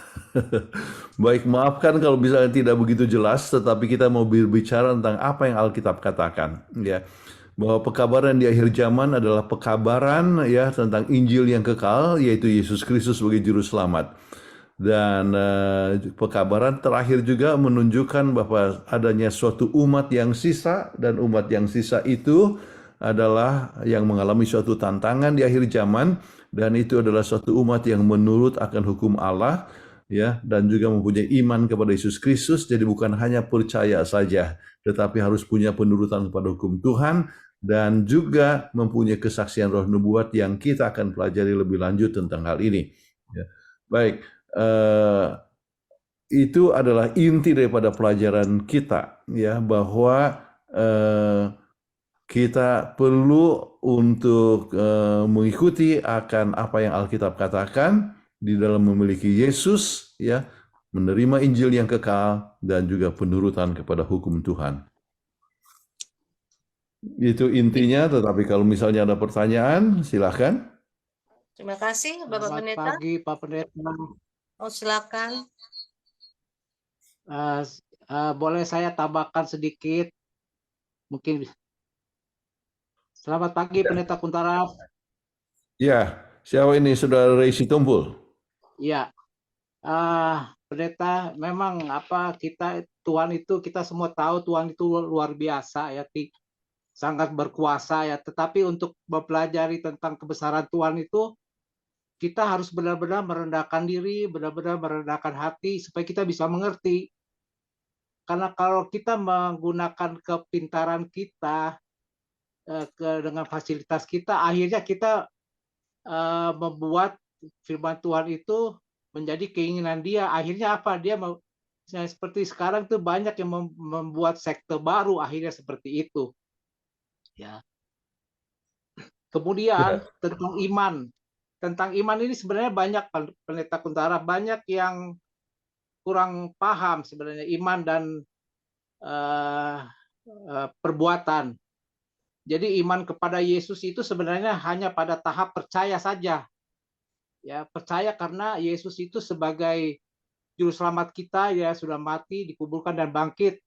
Baik, maafkan kalau misalnya tidak begitu jelas, tetapi kita mau berbicara tentang apa yang Alkitab katakan ya. Bahwa pekabaran di akhir zaman adalah pekabaran ya tentang Injil yang kekal, yaitu Yesus Kristus sebagai juru selamat. Dan pekabaran terakhir juga menunjukkan bahwa adanya suatu umat yang sisa, dan umat yang sisa itu adalah yang mengalami suatu tantangan di akhir zaman, dan itu adalah suatu umat yang menurut akan hukum Allah ya, dan juga mempunyai iman kepada Yesus Kristus. Jadi bukan hanya percaya saja, tetapi harus punya penurutan kepada hukum Tuhan, dan juga mempunyai kesaksian roh nubuat yang kita akan pelajari lebih lanjut tentang hal ini ya. Baik, itu adalah inti daripada pelajaran kita ya, bahwa kita perlu untuk mengikuti akan apa yang Alkitab katakan di dalam memiliki Yesus ya, menerima Injil yang kekal, dan juga penurutan kepada hukum Tuhan. Itu intinya, tetapi kalau misalnya ada pertanyaan, silakan. Terima kasih, Bapak Selamat Pendeta. pagi, Pak Pendeta. Oh, silakan. Boleh saya tambahkan sedikit? Mungkin. Selamat pagi, Pendeta Kuntara. Ya, siapa ini? Saudara Reisi Tumpul. Ya, Pendeta, memang Tuhan itu, kita semua tahu Tuhan itu luar biasa ya, sangat berkuasa ya. Tetapi untuk mempelajari tentang kebesaran Tuhan itu, kita harus benar-benar merendahkan diri, benar-benar merendahkan hati supaya kita bisa mengerti. Karena kalau kita menggunakan kepintaran kita dengan fasilitas kita, akhirnya kita membuat firman Tuhan itu menjadi keinginan dia. Akhirnya apa? Dia seperti sekarang tuh banyak yang membuat sekte baru, akhirnya seperti itu. Ya. Kemudian tentang iman. Tentang iman ini sebenarnya banyak, Pendeta Kuntara, banyak yang kurang paham sebenarnya iman dan perbuatan. Jadi iman kepada Yesus itu sebenarnya hanya pada tahap percaya saja. Ya, percaya karena Yesus itu sebagai juru selamat kita, ya sudah mati, dikuburkan dan bangkit.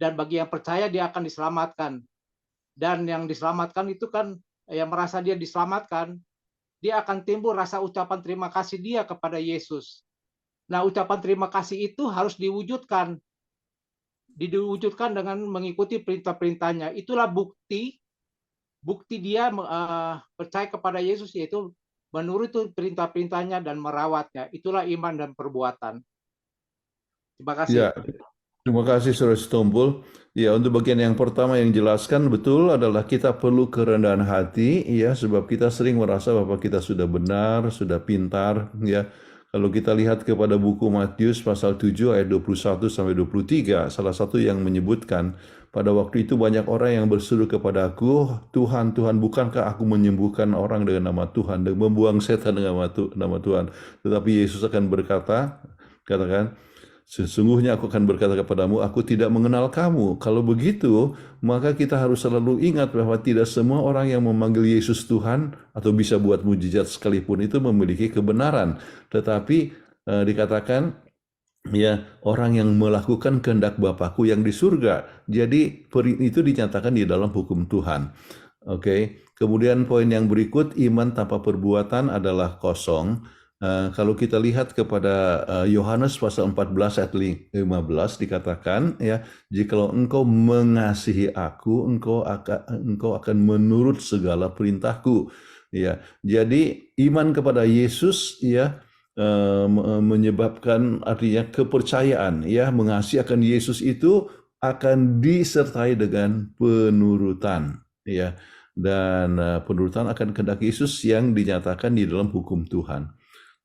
Dan bagi yang percaya dia akan diselamatkan. Dan yang diselamatkan itu kan yang merasa dia diselamatkan, dia akan timbul rasa ucapan terima kasih dia kepada Yesus. Nah, ucapan terima kasih itu harus diwujudkan. Diwujudkan dengan mengikuti perintah-perintahnya. Itulah bukti dia percaya kepada Yesus, yaitu menuruti perintah-perintahnya dan merawatnya. Itulah iman dan perbuatan. Terima kasih. Ya, terima kasih Saudara Sitompul. Ya, untuk bagian yang pertama yang jelaskan betul adalah kita perlu kerendahan hati ya, sebab kita sering merasa bahwa kita sudah benar, sudah pintar ya. Kalau kita lihat kepada buku Matius pasal 7 ayat 21 sampai 23, salah satu yang menyebutkan pada waktu itu banyak orang yang berseru kepada aku, Tuhan, Tuhan, bukankah aku menyembuhkan orang dengan nama Tuhan dan membuang setan dengan nama Tuhan? Tetapi Yesus akan berkata, katakan, sesungguhnya aku akan berkata kepadamu, aku tidak mengenal kamu. Kalau begitu, maka kita harus selalu ingat bahwa tidak semua orang yang memanggil Yesus Tuhan atau bisa buat mujizat sekalipun itu memiliki kebenaran. Tetapi dikatakan, ya, orang yang melakukan kehendak Bapakku yang di surga. Jadi itu dinyatakan di dalam hukum Tuhan. Oke. Kemudian poin yang berikut, iman tanpa perbuatan adalah kosong. Kalau kita lihat kepada Yohanes pasal 14 ayat 15 dikatakan ya, jikalau engkau mengasihi aku, engkau akan menurut segala perintahku. Ya, jadi iman kepada Yesus ya menyebabkan artinya kepercayaan ya, mengasihi akan Yesus itu akan disertai dengan penurutan ya, dan penurutan akan kehendak Yesus yang dinyatakan di dalam hukum Tuhan.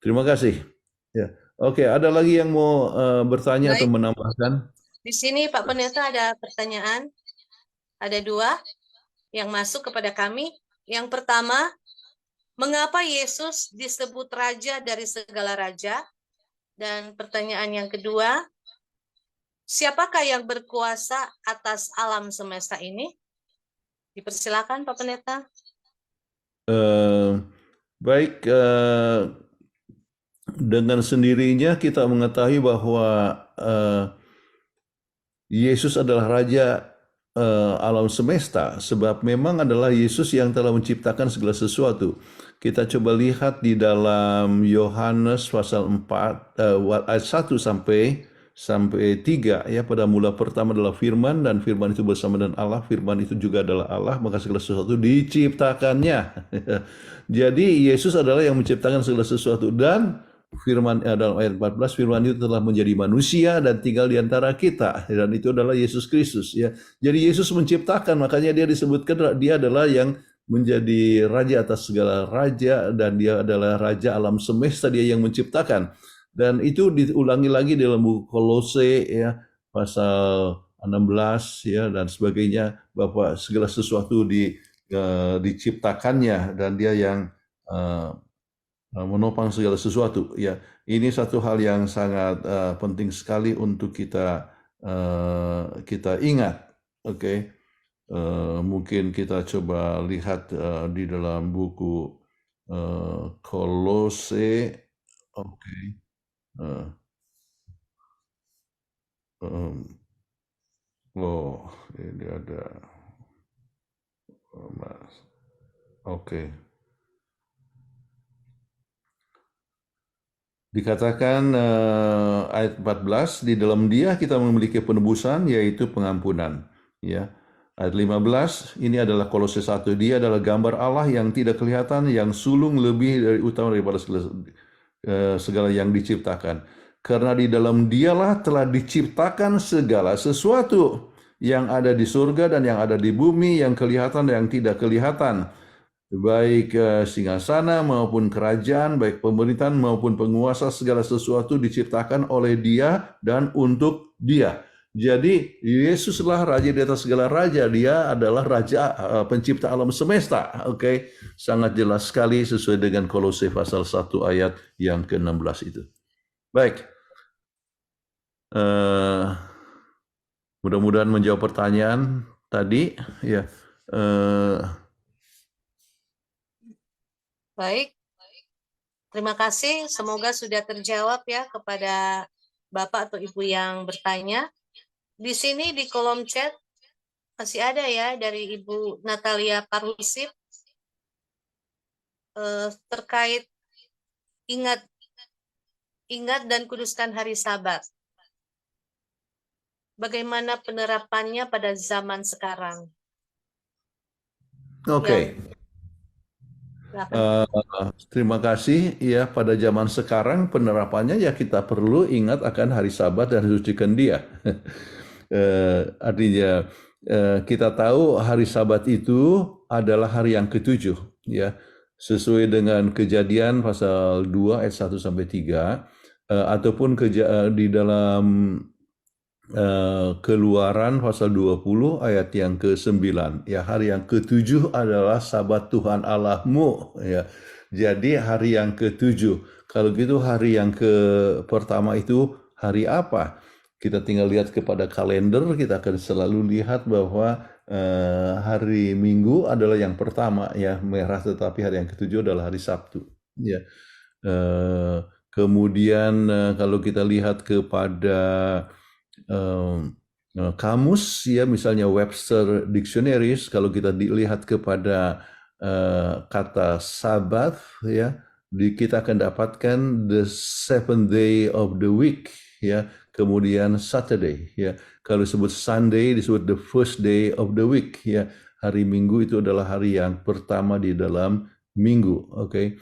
Terima kasih. Ya. Oke, ada lagi yang mau bertanya atau Baik, menambahkan? di sini Pak Pendeta ada pertanyaan. Ada dua yang masuk kepada kami. Yang pertama, mengapa Yesus disebut raja dari segala raja? Dan pertanyaan yang kedua, siapakah yang berkuasa atas alam semesta ini? Dipersilakan Pak Pendeta. Baik, dengan sendirinya kita mengetahui bahwa Yesus adalah Raja alam semesta, sebab memang adalah Yesus yang telah menciptakan segala sesuatu. Kita coba lihat di dalam Yohanes pasal 4 ayat 1 sampai 3 ya. Pada mula pertama adalah firman, dan firman itu bersama dengan Allah, firman itu juga adalah Allah, maka segala sesuatu diciptakannya. Jadi Yesus adalah yang menciptakan segala sesuatu, dan firman dalam ayat 14, firman itu telah menjadi manusia dan tinggal di antara kita, dan itu adalah Yesus Kristus ya. Jadi Yesus menciptakan, makanya dia disebutkan dia adalah yang menjadi raja atas segala raja, dan dia adalah raja alam semesta, dia yang menciptakan. Dan itu diulangi lagi dalam buku Kolose ya, pasal 16 ya dan sebagainya, bahwa segala sesuatu diciptakannya, dan dia yang menopang segala sesuatu ya. Ini satu hal yang sangat penting sekali untuk kita ingat. Oke. Mungkin kita coba lihat di dalam buku Kolose. Oke. Ini ada Mas. Oke. Dikatakan ayat 14, di dalam Dia kita memiliki penebusan, yaitu pengampunan. Ya. Ayat 15, ini adalah Kolose 1, Dia adalah gambar Allah yang tidak kelihatan, yang sulung lebih dari utama daripada segala yang diciptakan. Karena di dalam Dialah telah diciptakan segala sesuatu yang ada di surga dan yang ada di bumi, yang kelihatan dan yang tidak kelihatan, baik singgasana maupun kerajaan, baik pemerintahan maupun penguasa, segala sesuatu diciptakan oleh Dia dan untuk Dia. Jadi Yesuslah raja di atas segala raja, Dia adalah raja pencipta alam semesta. Oke, sangat jelas sekali sesuai dengan Kolose pasal 1 ayat yang ke-16 itu. Baik. Mudah-mudahan menjawab pertanyaan tadi ya. Baik, terima kasih. Semoga sudah terjawab ya kepada Bapak atau Ibu yang bertanya. Di sini di kolom chat masih ada ya dari Ibu Natalia Parusip terkait ingat dan kuduskan hari Sabat. Bagaimana penerapannya pada zaman sekarang? Oke. Terima kasih. Ya, pada zaman sekarang penerapannya ya kita perlu ingat akan hari Sabat dan sucikan dia. Artinya kita tahu hari Sabat itu adalah hari yang ke-7 ya. Sesuai dengan Kejadian pasal 2 ayat 1 sampai 3 ataupun di dalam Keluaran pasal 20 ayat yang ke-9 ya, hari yang ke-7 adalah Sabat Tuhan Allahmu ya. Jadi hari yang ke-7. Kalau gitu hari yang pertama itu hari apa? Kita tinggal lihat kepada kalender, kita akan selalu lihat bahwa hari Minggu adalah yang pertama ya, merah, tetapi hari yang ke-7 adalah hari Sabtu ya. Kemudian kalau kita lihat kepada kamus ya, misalnya Webster Dictionaries, kalau kita dilihat kepada kata Sabat ya, kita akan dapatkan the seventh day of the week ya, kemudian Saturday ya. Kalau disebut Sunday disebut the first day of the week ya. Hari Minggu itu adalah hari yang pertama di dalam minggu. Oke.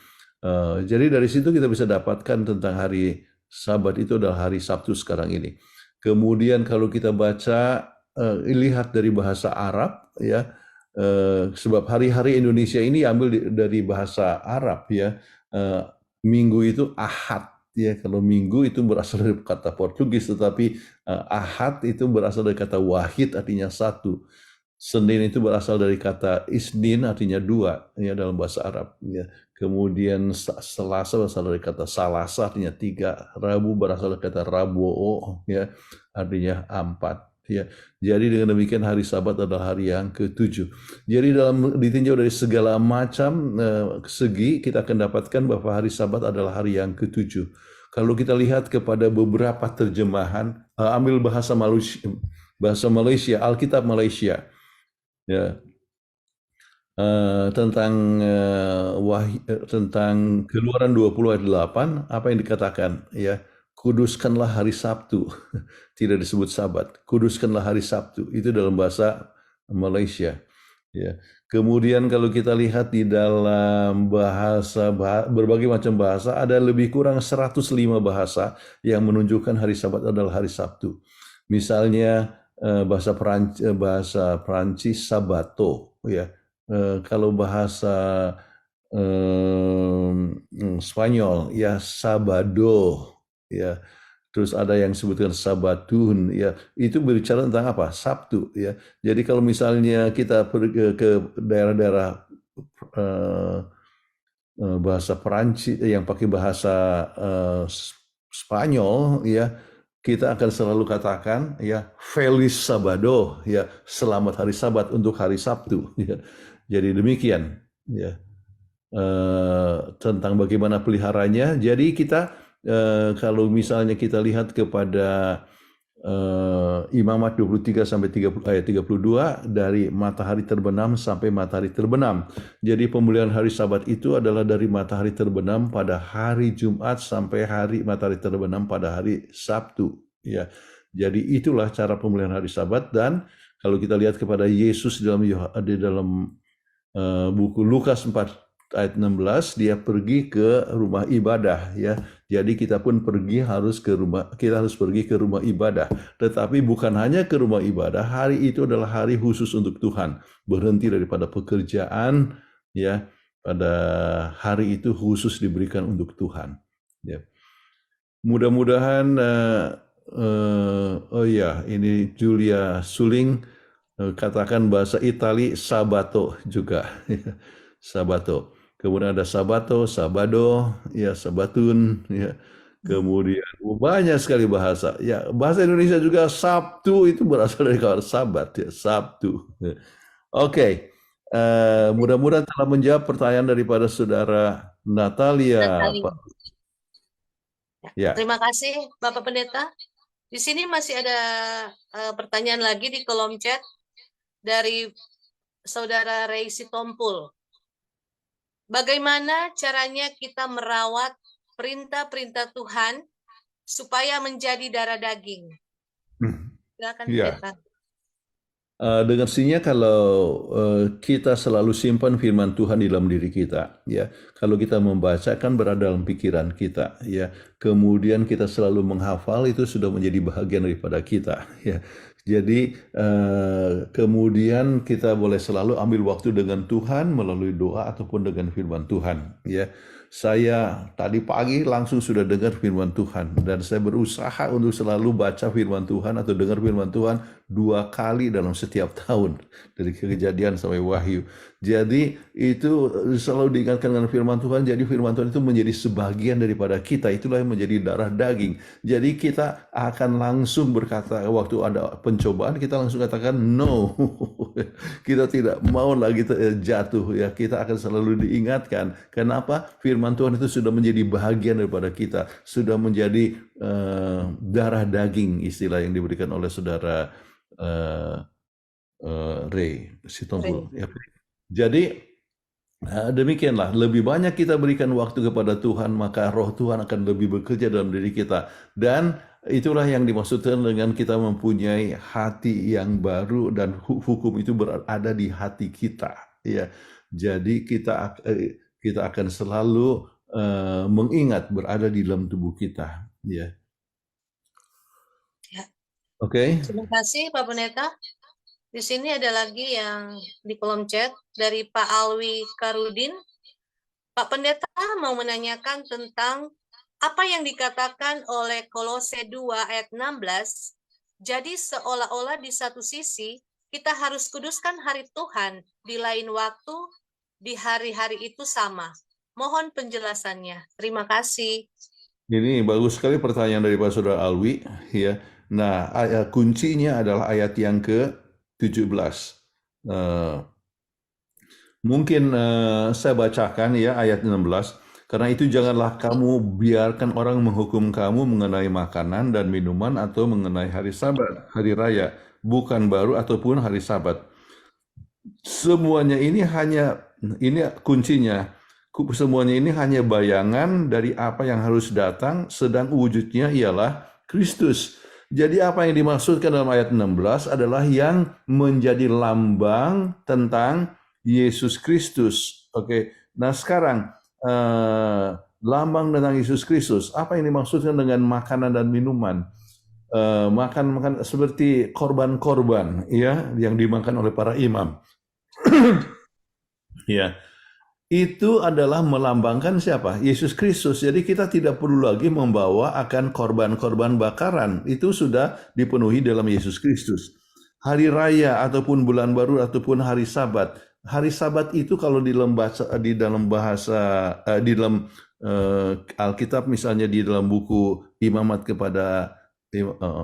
Jadi dari situ kita bisa dapatkan tentang hari Sabat itu adalah hari Sabtu sekarang ini. Kemudian kalau kita baca lihat dari bahasa Arab ya, sebab hari-hari Indonesia ini ambil dari bahasa Arab ya. Minggu itu Ahad, ya. Kalau Minggu itu berasal dari kata Portugis, tetapi Ahad itu berasal dari kata wahid, artinya satu. Senin itu berasal dari kata isnin, artinya dua, ya, dalam bahasa Arab. Ya. Kemudian Selasa berasal dari kata salasa, artinya tiga. Rabu berasal dari kata rabuo, ya, artinya empat. Ya. Jadi dengan demikian hari Sabat adalah hari yang ke-7. Jadi ditinjau dari segala macam segi, kita akan dapatkan bahwa hari Sabat adalah hari yang ke-7. Kalau kita lihat kepada beberapa terjemahan, ambil bahasa Malaysia, Alkitab Malaysia, ya, tentang Keluaran 20 ayat 8, apa yang dikatakan, ya, kuduskanlah hari Sabtu. Tidak disebut Sabat, kuduskanlah hari Sabtu, itu dalam bahasa Malaysia, ya. Kemudian kalau kita lihat di dalam berbagai macam bahasa, ada lebih kurang 105 bahasa yang menunjukkan hari Sabat adalah hari Sabtu. Misalnya bahasa Prancis Sabato, ya. Kalau bahasa Spanyol, ya, Sabado, ya. Terus ada yang sebutkan Sabatun, ya. Itu berbicara tentang apa? Sabtu, ya. Jadi kalau misalnya kita pergi ke daerah-daerah bahasa Perancis yang pakai bahasa Spanyol, ya, kita akan selalu katakan, ya, Feliz Sabado, ya, selamat hari Sabat untuk hari Sabtu, ya. Jadi demikian, ya, tentang bagaimana peliharanya. Jadi kita kalau misalnya kita lihat kepada Imamat 23 sampai 30 ayat 32, dari matahari terbenam sampai matahari terbenam. Jadi pemulihan hari Sabat itu adalah dari matahari terbenam pada hari Jumat sampai hari matahari terbenam pada hari Sabtu, ya. Jadi itulah cara pemulihan hari Sabat. Dan kalau kita lihat kepada Yesus di dalam buku Lukas 4 ayat 16, dia pergi ke rumah ibadah, ya. Jadi kita pun kita harus pergi ke rumah ibadah. Tetapi bukan hanya ke rumah ibadah, hari itu adalah hari khusus untuk Tuhan. Berhenti daripada pekerjaan, ya. Pada hari itu khusus diberikan untuk Tuhan, ya. Mudah-mudahan oh ya, ini Julia Suling katakan bahasa Itali Sabato juga. Sabato. Kemudian ada Sabato, Sabado, ya, Sabatun, ya. Kemudian banyak sekali bahasa. Ya, bahasa Indonesia juga Sabtu itu berasal dari kata Sabat, ya, Sabtu. Oke. Mudah-mudahan telah menjawab pertanyaan daripada saudara Natalia, Pak. Ya. Terima kasih Bapak Pendeta. Di sini masih ada pertanyaan lagi di kolom chat dari saudara Ray Sitompul. Bagaimana caranya kita merawat perintah-perintah Tuhan supaya menjadi darah daging? Silakan, Ya. Pendeta. Dengan sini kalau kita selalu simpan firman Tuhan di dalam diri kita, ya. Kalau kita membacakan berada dalam pikiran kita, ya. Kemudian kita selalu menghafal, itu sudah menjadi bahagian daripada kita, ya. Jadi kemudian kita boleh selalu ambil waktu dengan Tuhan melalui doa ataupun dengan firman Tuhan, ya. Saya tadi pagi langsung sudah dengar firman Tuhan, dan saya berusaha untuk selalu baca firman Tuhan atau dengar firman Tuhan 2 kali dalam setiap tahun, dari Kejadian sampai Wahyu. Jadi itu selalu diingatkan dengan firman Tuhan. Jadi firman Tuhan itu menjadi sebagian daripada kita. Itulah yang menjadi darah daging. Jadi kita akan langsung berkata, waktu ada pencobaan kita langsung katakan no. Kita tidak mau lagi jatuh, ya. Kita akan selalu diingatkan. Kenapa? Firman Tuhan itu sudah menjadi bahagian daripada kita, sudah menjadi darah daging, istilah yang diberikan oleh saudara Ray Sitompul. Ya. Jadi demikianlah, lebih banyak kita berikan waktu kepada Tuhan, maka roh Tuhan akan lebih bekerja dalam diri kita. Dan itulah yang dimaksudkan dengan kita mempunyai hati yang baru, dan hukum itu berada di hati kita, ya. Jadi kita akan selalu mengingat berada di dalam tubuh kita, ya. Ya. Oke. Terima kasih Pak Pendeta. Di sini ada lagi yang di kolom chat dari Pak Alwi Karudin. Pak Pendeta mau menanyakan tentang apa yang dikatakan oleh Kolose 2 ayat 16. Jadi seolah-olah di satu sisi kita harus kuduskan hari Tuhan, di lain waktu di hari-hari itu sama. Mohon penjelasannya. Terima kasih. Ini bagus sekali pertanyaan dari Pak Saudara Alwi, ya. Nah, kuncinya adalah ayat yang ke-17. Mungkin saya bacakan ya ayat 16. Karena itu janganlah kamu biarkan orang menghukum kamu mengenai makanan dan minuman atau mengenai hari Sabat, hari raya, bukan baru ataupun hari Sabat. Semuanya ini kuncinya. Semuanya ini hanya bayangan dari apa yang harus datang, sedang wujudnya ialah Kristus. Jadi apa yang dimaksudkan dalam ayat 16 adalah yang menjadi lambang tentang Yesus Kristus. Oke. Nah sekarang lambang tentang Yesus Kristus. Apa yang dimaksudkan dengan makanan dan minuman? Makan seperti korban-korban, ya, yang dimakan oleh para imam. Ya. Itu adalah melambangkan siapa? Yesus Kristus. Jadi kita tidak perlu lagi membawa akan korban-korban bakaran. Itu sudah dipenuhi dalam Yesus Kristus. Hari raya ataupun bulan baru ataupun hari Sabat. Hari Sabat itu kalau di dalam Alkitab, misalnya di dalam buku Imamat kepada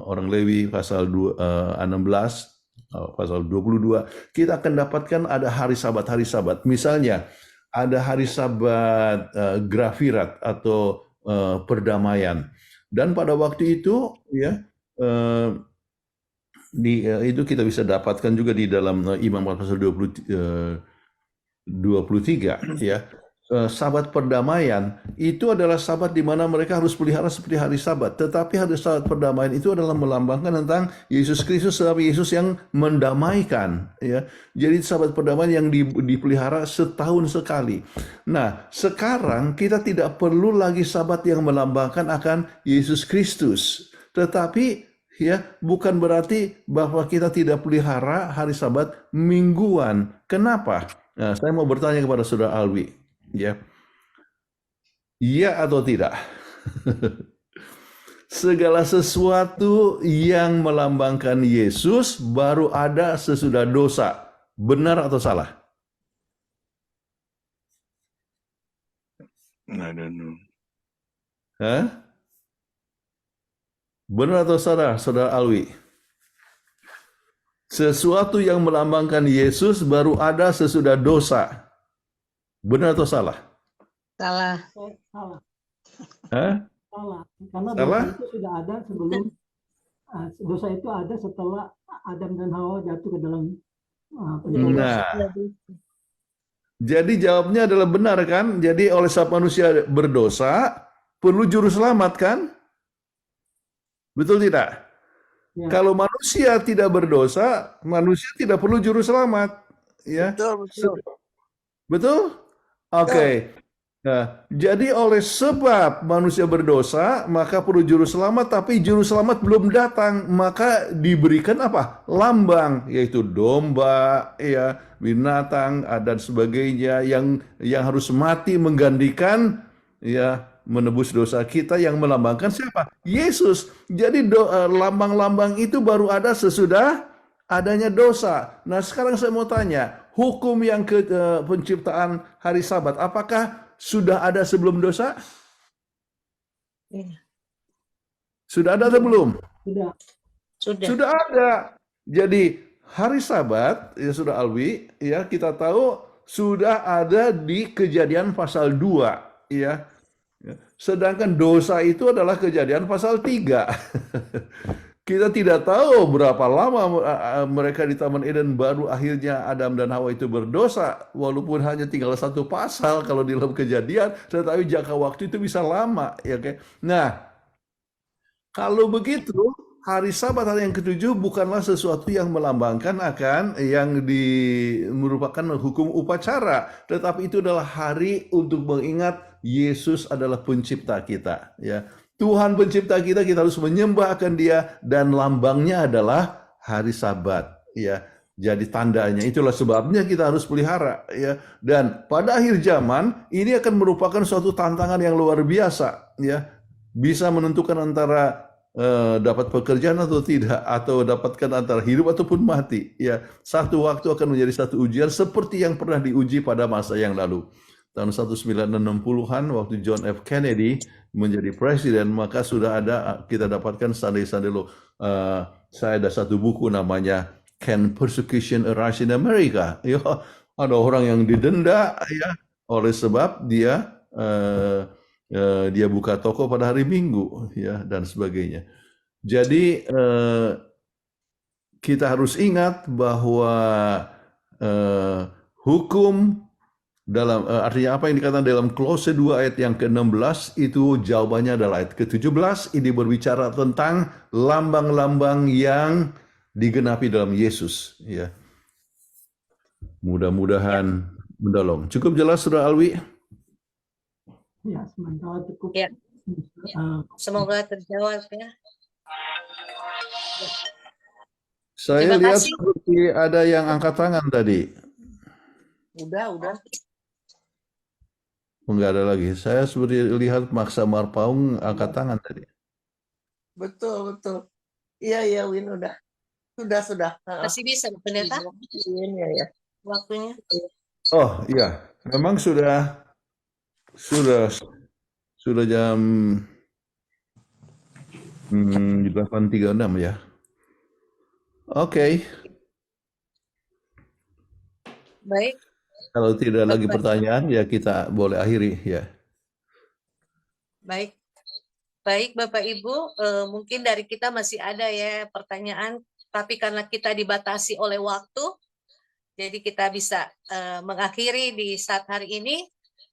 orang Lewi pasal 16, pasal 22, kita akan dapatkan ada hari Sabat. Misalnya ada hari Sabat Grafirat atau perdamaian. Dan pada waktu itu ya itu kita bisa dapatkan juga di dalam Imamat pasal 23 ya. Sabat perdamaian itu adalah sabat di mana mereka harus pelihara seperti hari Sabat. Tetapi hari Sabat perdamaian itu adalah melambangkan tentang Yesus Kristus sebagai Yesus yang mendamaikan. Ya, jadi sabat perdamaian yang dipelihara setahun sekali. Nah, sekarang kita tidak perlu lagi sabat yang melambangkan akan Yesus Kristus. Tetapi ya, bukan berarti bahwa kita tidak pelihara hari Sabat mingguan. Kenapa? Nah, saya mau bertanya kepada Saudara Alwi. Ya, iya atau tidak? Segala sesuatu yang melambangkan Yesus baru ada sesudah dosa. Benar atau salah? I don't know. Hah? Benar atau salah, Saudara Alwi? Sesuatu yang melambangkan Yesus baru ada sesudah dosa. Benar atau salah? Salah. Salah. Hah? Salah. Karena Salah? dosa itu sudah ada sebelum dosa itu ada setelah Adam dan Hawa jatuh ke dalam pencobaan. Nah, jadi jawabnya adalah benar kan? Jadi oleh sebab manusia berdosa perlu juru selamat kan? Betul tidak? Ya. Kalau manusia tidak berdosa, manusia tidak perlu juru selamat, ya. Betul. Betul? Oke. Nah, jadi oleh sebab manusia berdosa, maka perlu juru selamat, tapi juru selamat belum datang, maka diberikan apa? Lambang, yaitu domba, ya, binatang dan sebagainya yang harus mati menggantikan, ya, menebus dosa kita, yang melambangkan siapa? Yesus. Jadi lambang-lambang itu baru ada sesudah adanya dosa. Nah, sekarang saya mau tanya, hukum yang penciptaan hari Sabat, apakah sudah ada sebelum dosa? Sudah ada atau belum? Sudah ada. Jadi hari Sabat, ya Saudara Alwi, ya kita tahu sudah ada di Kejadian pasal 2, ya. Sedangkan dosa itu adalah Kejadian pasal 3. Kita tidak tahu berapa lama mereka di Taman Eden baru akhirnya Adam dan Hawa itu berdosa. Walaupun hanya tinggal 1 pasal kalau di dalam Kejadian, tetapi jangka waktu itu bisa lama. Ya, okay? Nah, kalau begitu, hari Sabat hari yang ke-7 bukanlah sesuatu yang melambangkan akan yang merupakan hukum upacara. Tetapi itu adalah hari untuk mengingat Yesus adalah pencipta kita. Ya. Tuhan pencipta kita harus menyembah akan Dia, dan lambangnya adalah hari Sabat. Ya, jadi tandanya. Itulah sebabnya kita harus pelihara, ya. Dan pada akhir zaman ini akan merupakan suatu tantangan yang luar biasa, ya. Bisa menentukan antara dapat pekerjaan atau tidak, atau dapatkan antara hidup ataupun mati, ya. Satu waktu akan menjadi satu ujian seperti yang pernah diuji pada masa yang lalu. Tahun 1960-an waktu John F. Kennedy menjadi presiden, maka sudah ada, kita dapatkan Sunday Law. Saya ada satu buku namanya Can Persecution Arise in America? Ya, ada orang yang didenda, ya, oleh sebab dia dia buka toko pada hari Minggu, ya, dan sebagainya. Jadi kita harus ingat bahwa hukum dalam artinya apa yang dikatakan dalam Kolose 2 ayat yang ke-16 itu jawabannya adalah ayat ke-17. Ini berbicara tentang lambang-lambang yang digenapi dalam Yesus, ya. Mudah-mudahan menolong. Cukup jelas, Saudara Alwi? Ya, sementara cukup. Ya. Semoga terjawab, ya. Saya Terima lihat kasih. seperti ada yang angkat tangan tadi. Udah. Enggak ada lagi. Saya seperti lihat Maksa Marpaung angkat tangan tadi. Betul. Iya, Win, udah. Sudah. Masih bisa, Pendeta? Win, ya. Waktunya. Oh, iya. Memang sudah jam 8.36 ya. Oke. Baik. Kalau tidak lagi Bapak. pertanyaan, ya kita boleh akhiri, ya. Baik, Bapak Ibu, mungkin dari kita masih ada ya pertanyaan, tapi karena kita dibatasi oleh waktu, jadi kita bisa mengakhiri di saat hari ini.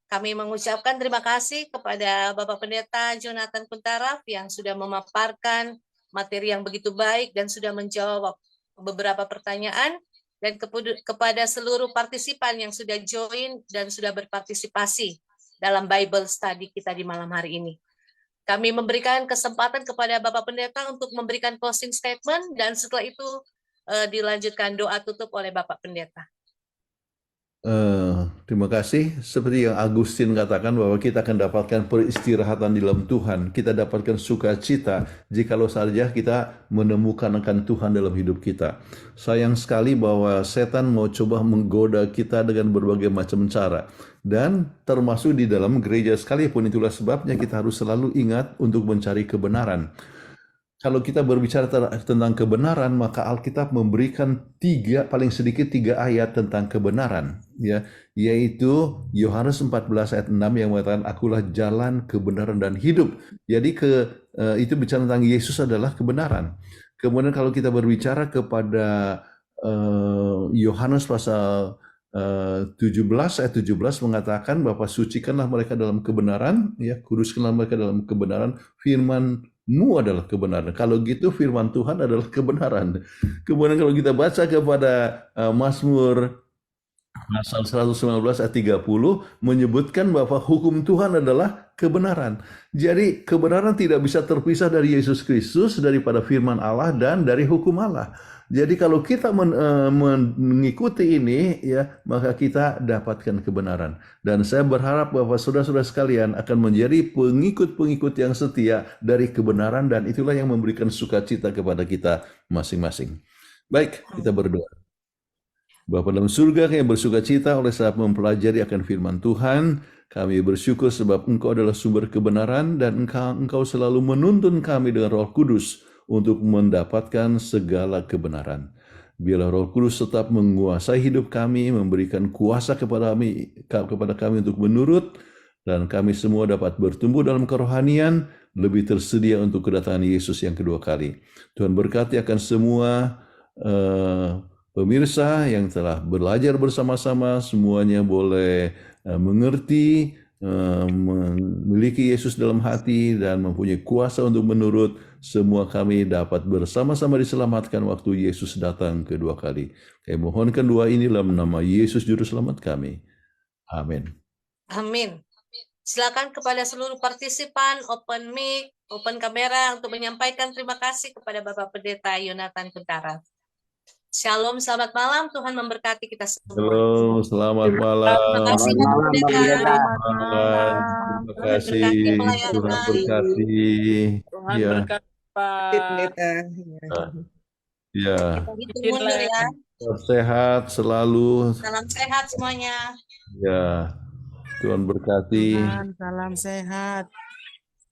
Kami mengucapkan terima kasih kepada Bapak Pendeta Jonathan Kuntaraf yang sudah memaparkan materi yang begitu baik dan sudah menjawab beberapa pertanyaan, dan kepada seluruh partisipan yang sudah join dan sudah berpartisipasi dalam Bible Study kita di malam hari ini. Kami memberikan kesempatan kepada Bapak Pendeta untuk memberikan closing statement, dan setelah itu dilanjutkan doa tutup oleh Bapak Pendeta. Terima kasih. Seperti yang Agustin katakan bahwa kita akan dapatkan peristirahatan di dalam Tuhan. Kita dapatkan sukacita jikalau saja kita menemukan akan Tuhan dalam hidup kita. Sayang sekali bahwa setan mau coba menggoda kita dengan berbagai macam cara. Dan termasuk di dalam gereja sekalipun. Itulah sebabnya kita harus selalu ingat untuk mencari kebenaran. Kalau kita berbicara tentang kebenaran, maka Alkitab memberikan paling sedikit 3 ayat tentang kebenaran, ya, yaitu Yohanes 14 ayat 6 yang mengatakan akulah jalan, kebenaran dan hidup. Jadi itu bicara tentang Yesus adalah kebenaran. Kemudian kalau kita berbicara kepada Yohanes pasal 17 ayat 17 mengatakan bahwa sucikanlah mereka dalam kebenaran, ya, kuduskanlah mereka dalam kebenaran, firman-Mu adalah kebenaran. Kalau gitu firman Tuhan adalah kebenaran. Kemudian kalau kita baca kepada Mazmur pasal 119 ayat 30 menyebutkan bahwa hukum Tuhan adalah kebenaran. Jadi kebenaran tidak bisa terpisah dari Yesus Kristus, daripada firman Allah dan dari hukum Allah. Jadi kalau kita mengikuti ini, ya, maka kita dapatkan kebenaran. Dan saya berharap bahwa saudara-saudara sekalian akan menjadi pengikut-pengikut yang setia dari kebenaran, dan itulah yang memberikan sukacita kepada kita masing-masing. Baik, kita berdoa. Bapa dalam surga, kami bersukacita oleh saat mempelajari akan firman Tuhan. Kami bersyukur sebab Engkau adalah sumber kebenaran, dan Engkau selalu menuntun kami dengan Roh Kudus untuk mendapatkan segala kebenaran. Biarlah Roh Kudus tetap menguasai hidup kami, memberikan kuasa kepada kami untuk menurut, dan kami semua dapat bertumbuh dalam kerohanian, lebih tersedia untuk kedatangan Yesus yang kedua kali. Tuhan berkati akan semua pemirsa yang telah belajar bersama-sama, semuanya boleh mengerti, memiliki Yesus dalam hati, dan mempunyai kuasa untuk menurut. Semua kami dapat bersama-sama diselamatkan waktu Yesus datang kedua kali. Kami mohonkan doa ini dalam nama Yesus Juru Selamat kami. Amin. Amin. Silakan kepada seluruh partisipan, open mic, open kamera untuk menyampaikan terima kasih kepada Bapak Pendeta Jonathan Kuntaraf. Shalom, selamat malam. Tuhan memberkati kita semua. Halo, selamat Terima malam. kasih Selamat Bapak malam, Bang Pendeta. Pendeta. Malam. Terima Tuhan kasih. berkati Tuhan pelayanan. berkati. Tuhan Ya, berkati Pak. Pendeta. ya. Kita hitung mundur ya. Sehat selalu. Salam sehat semuanya. Ya, Tuhan berkati. Salam sehat.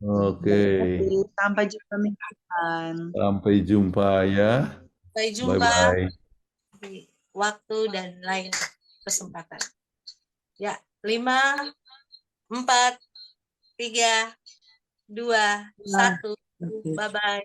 Oke, Sampai jumpa minggu depan. sampai jumpa ya. Sampai jumpa Bye-bye. di waktu dan lain kesempatan. Ya, 5, 4, 3, 2, 1. Bye-bye.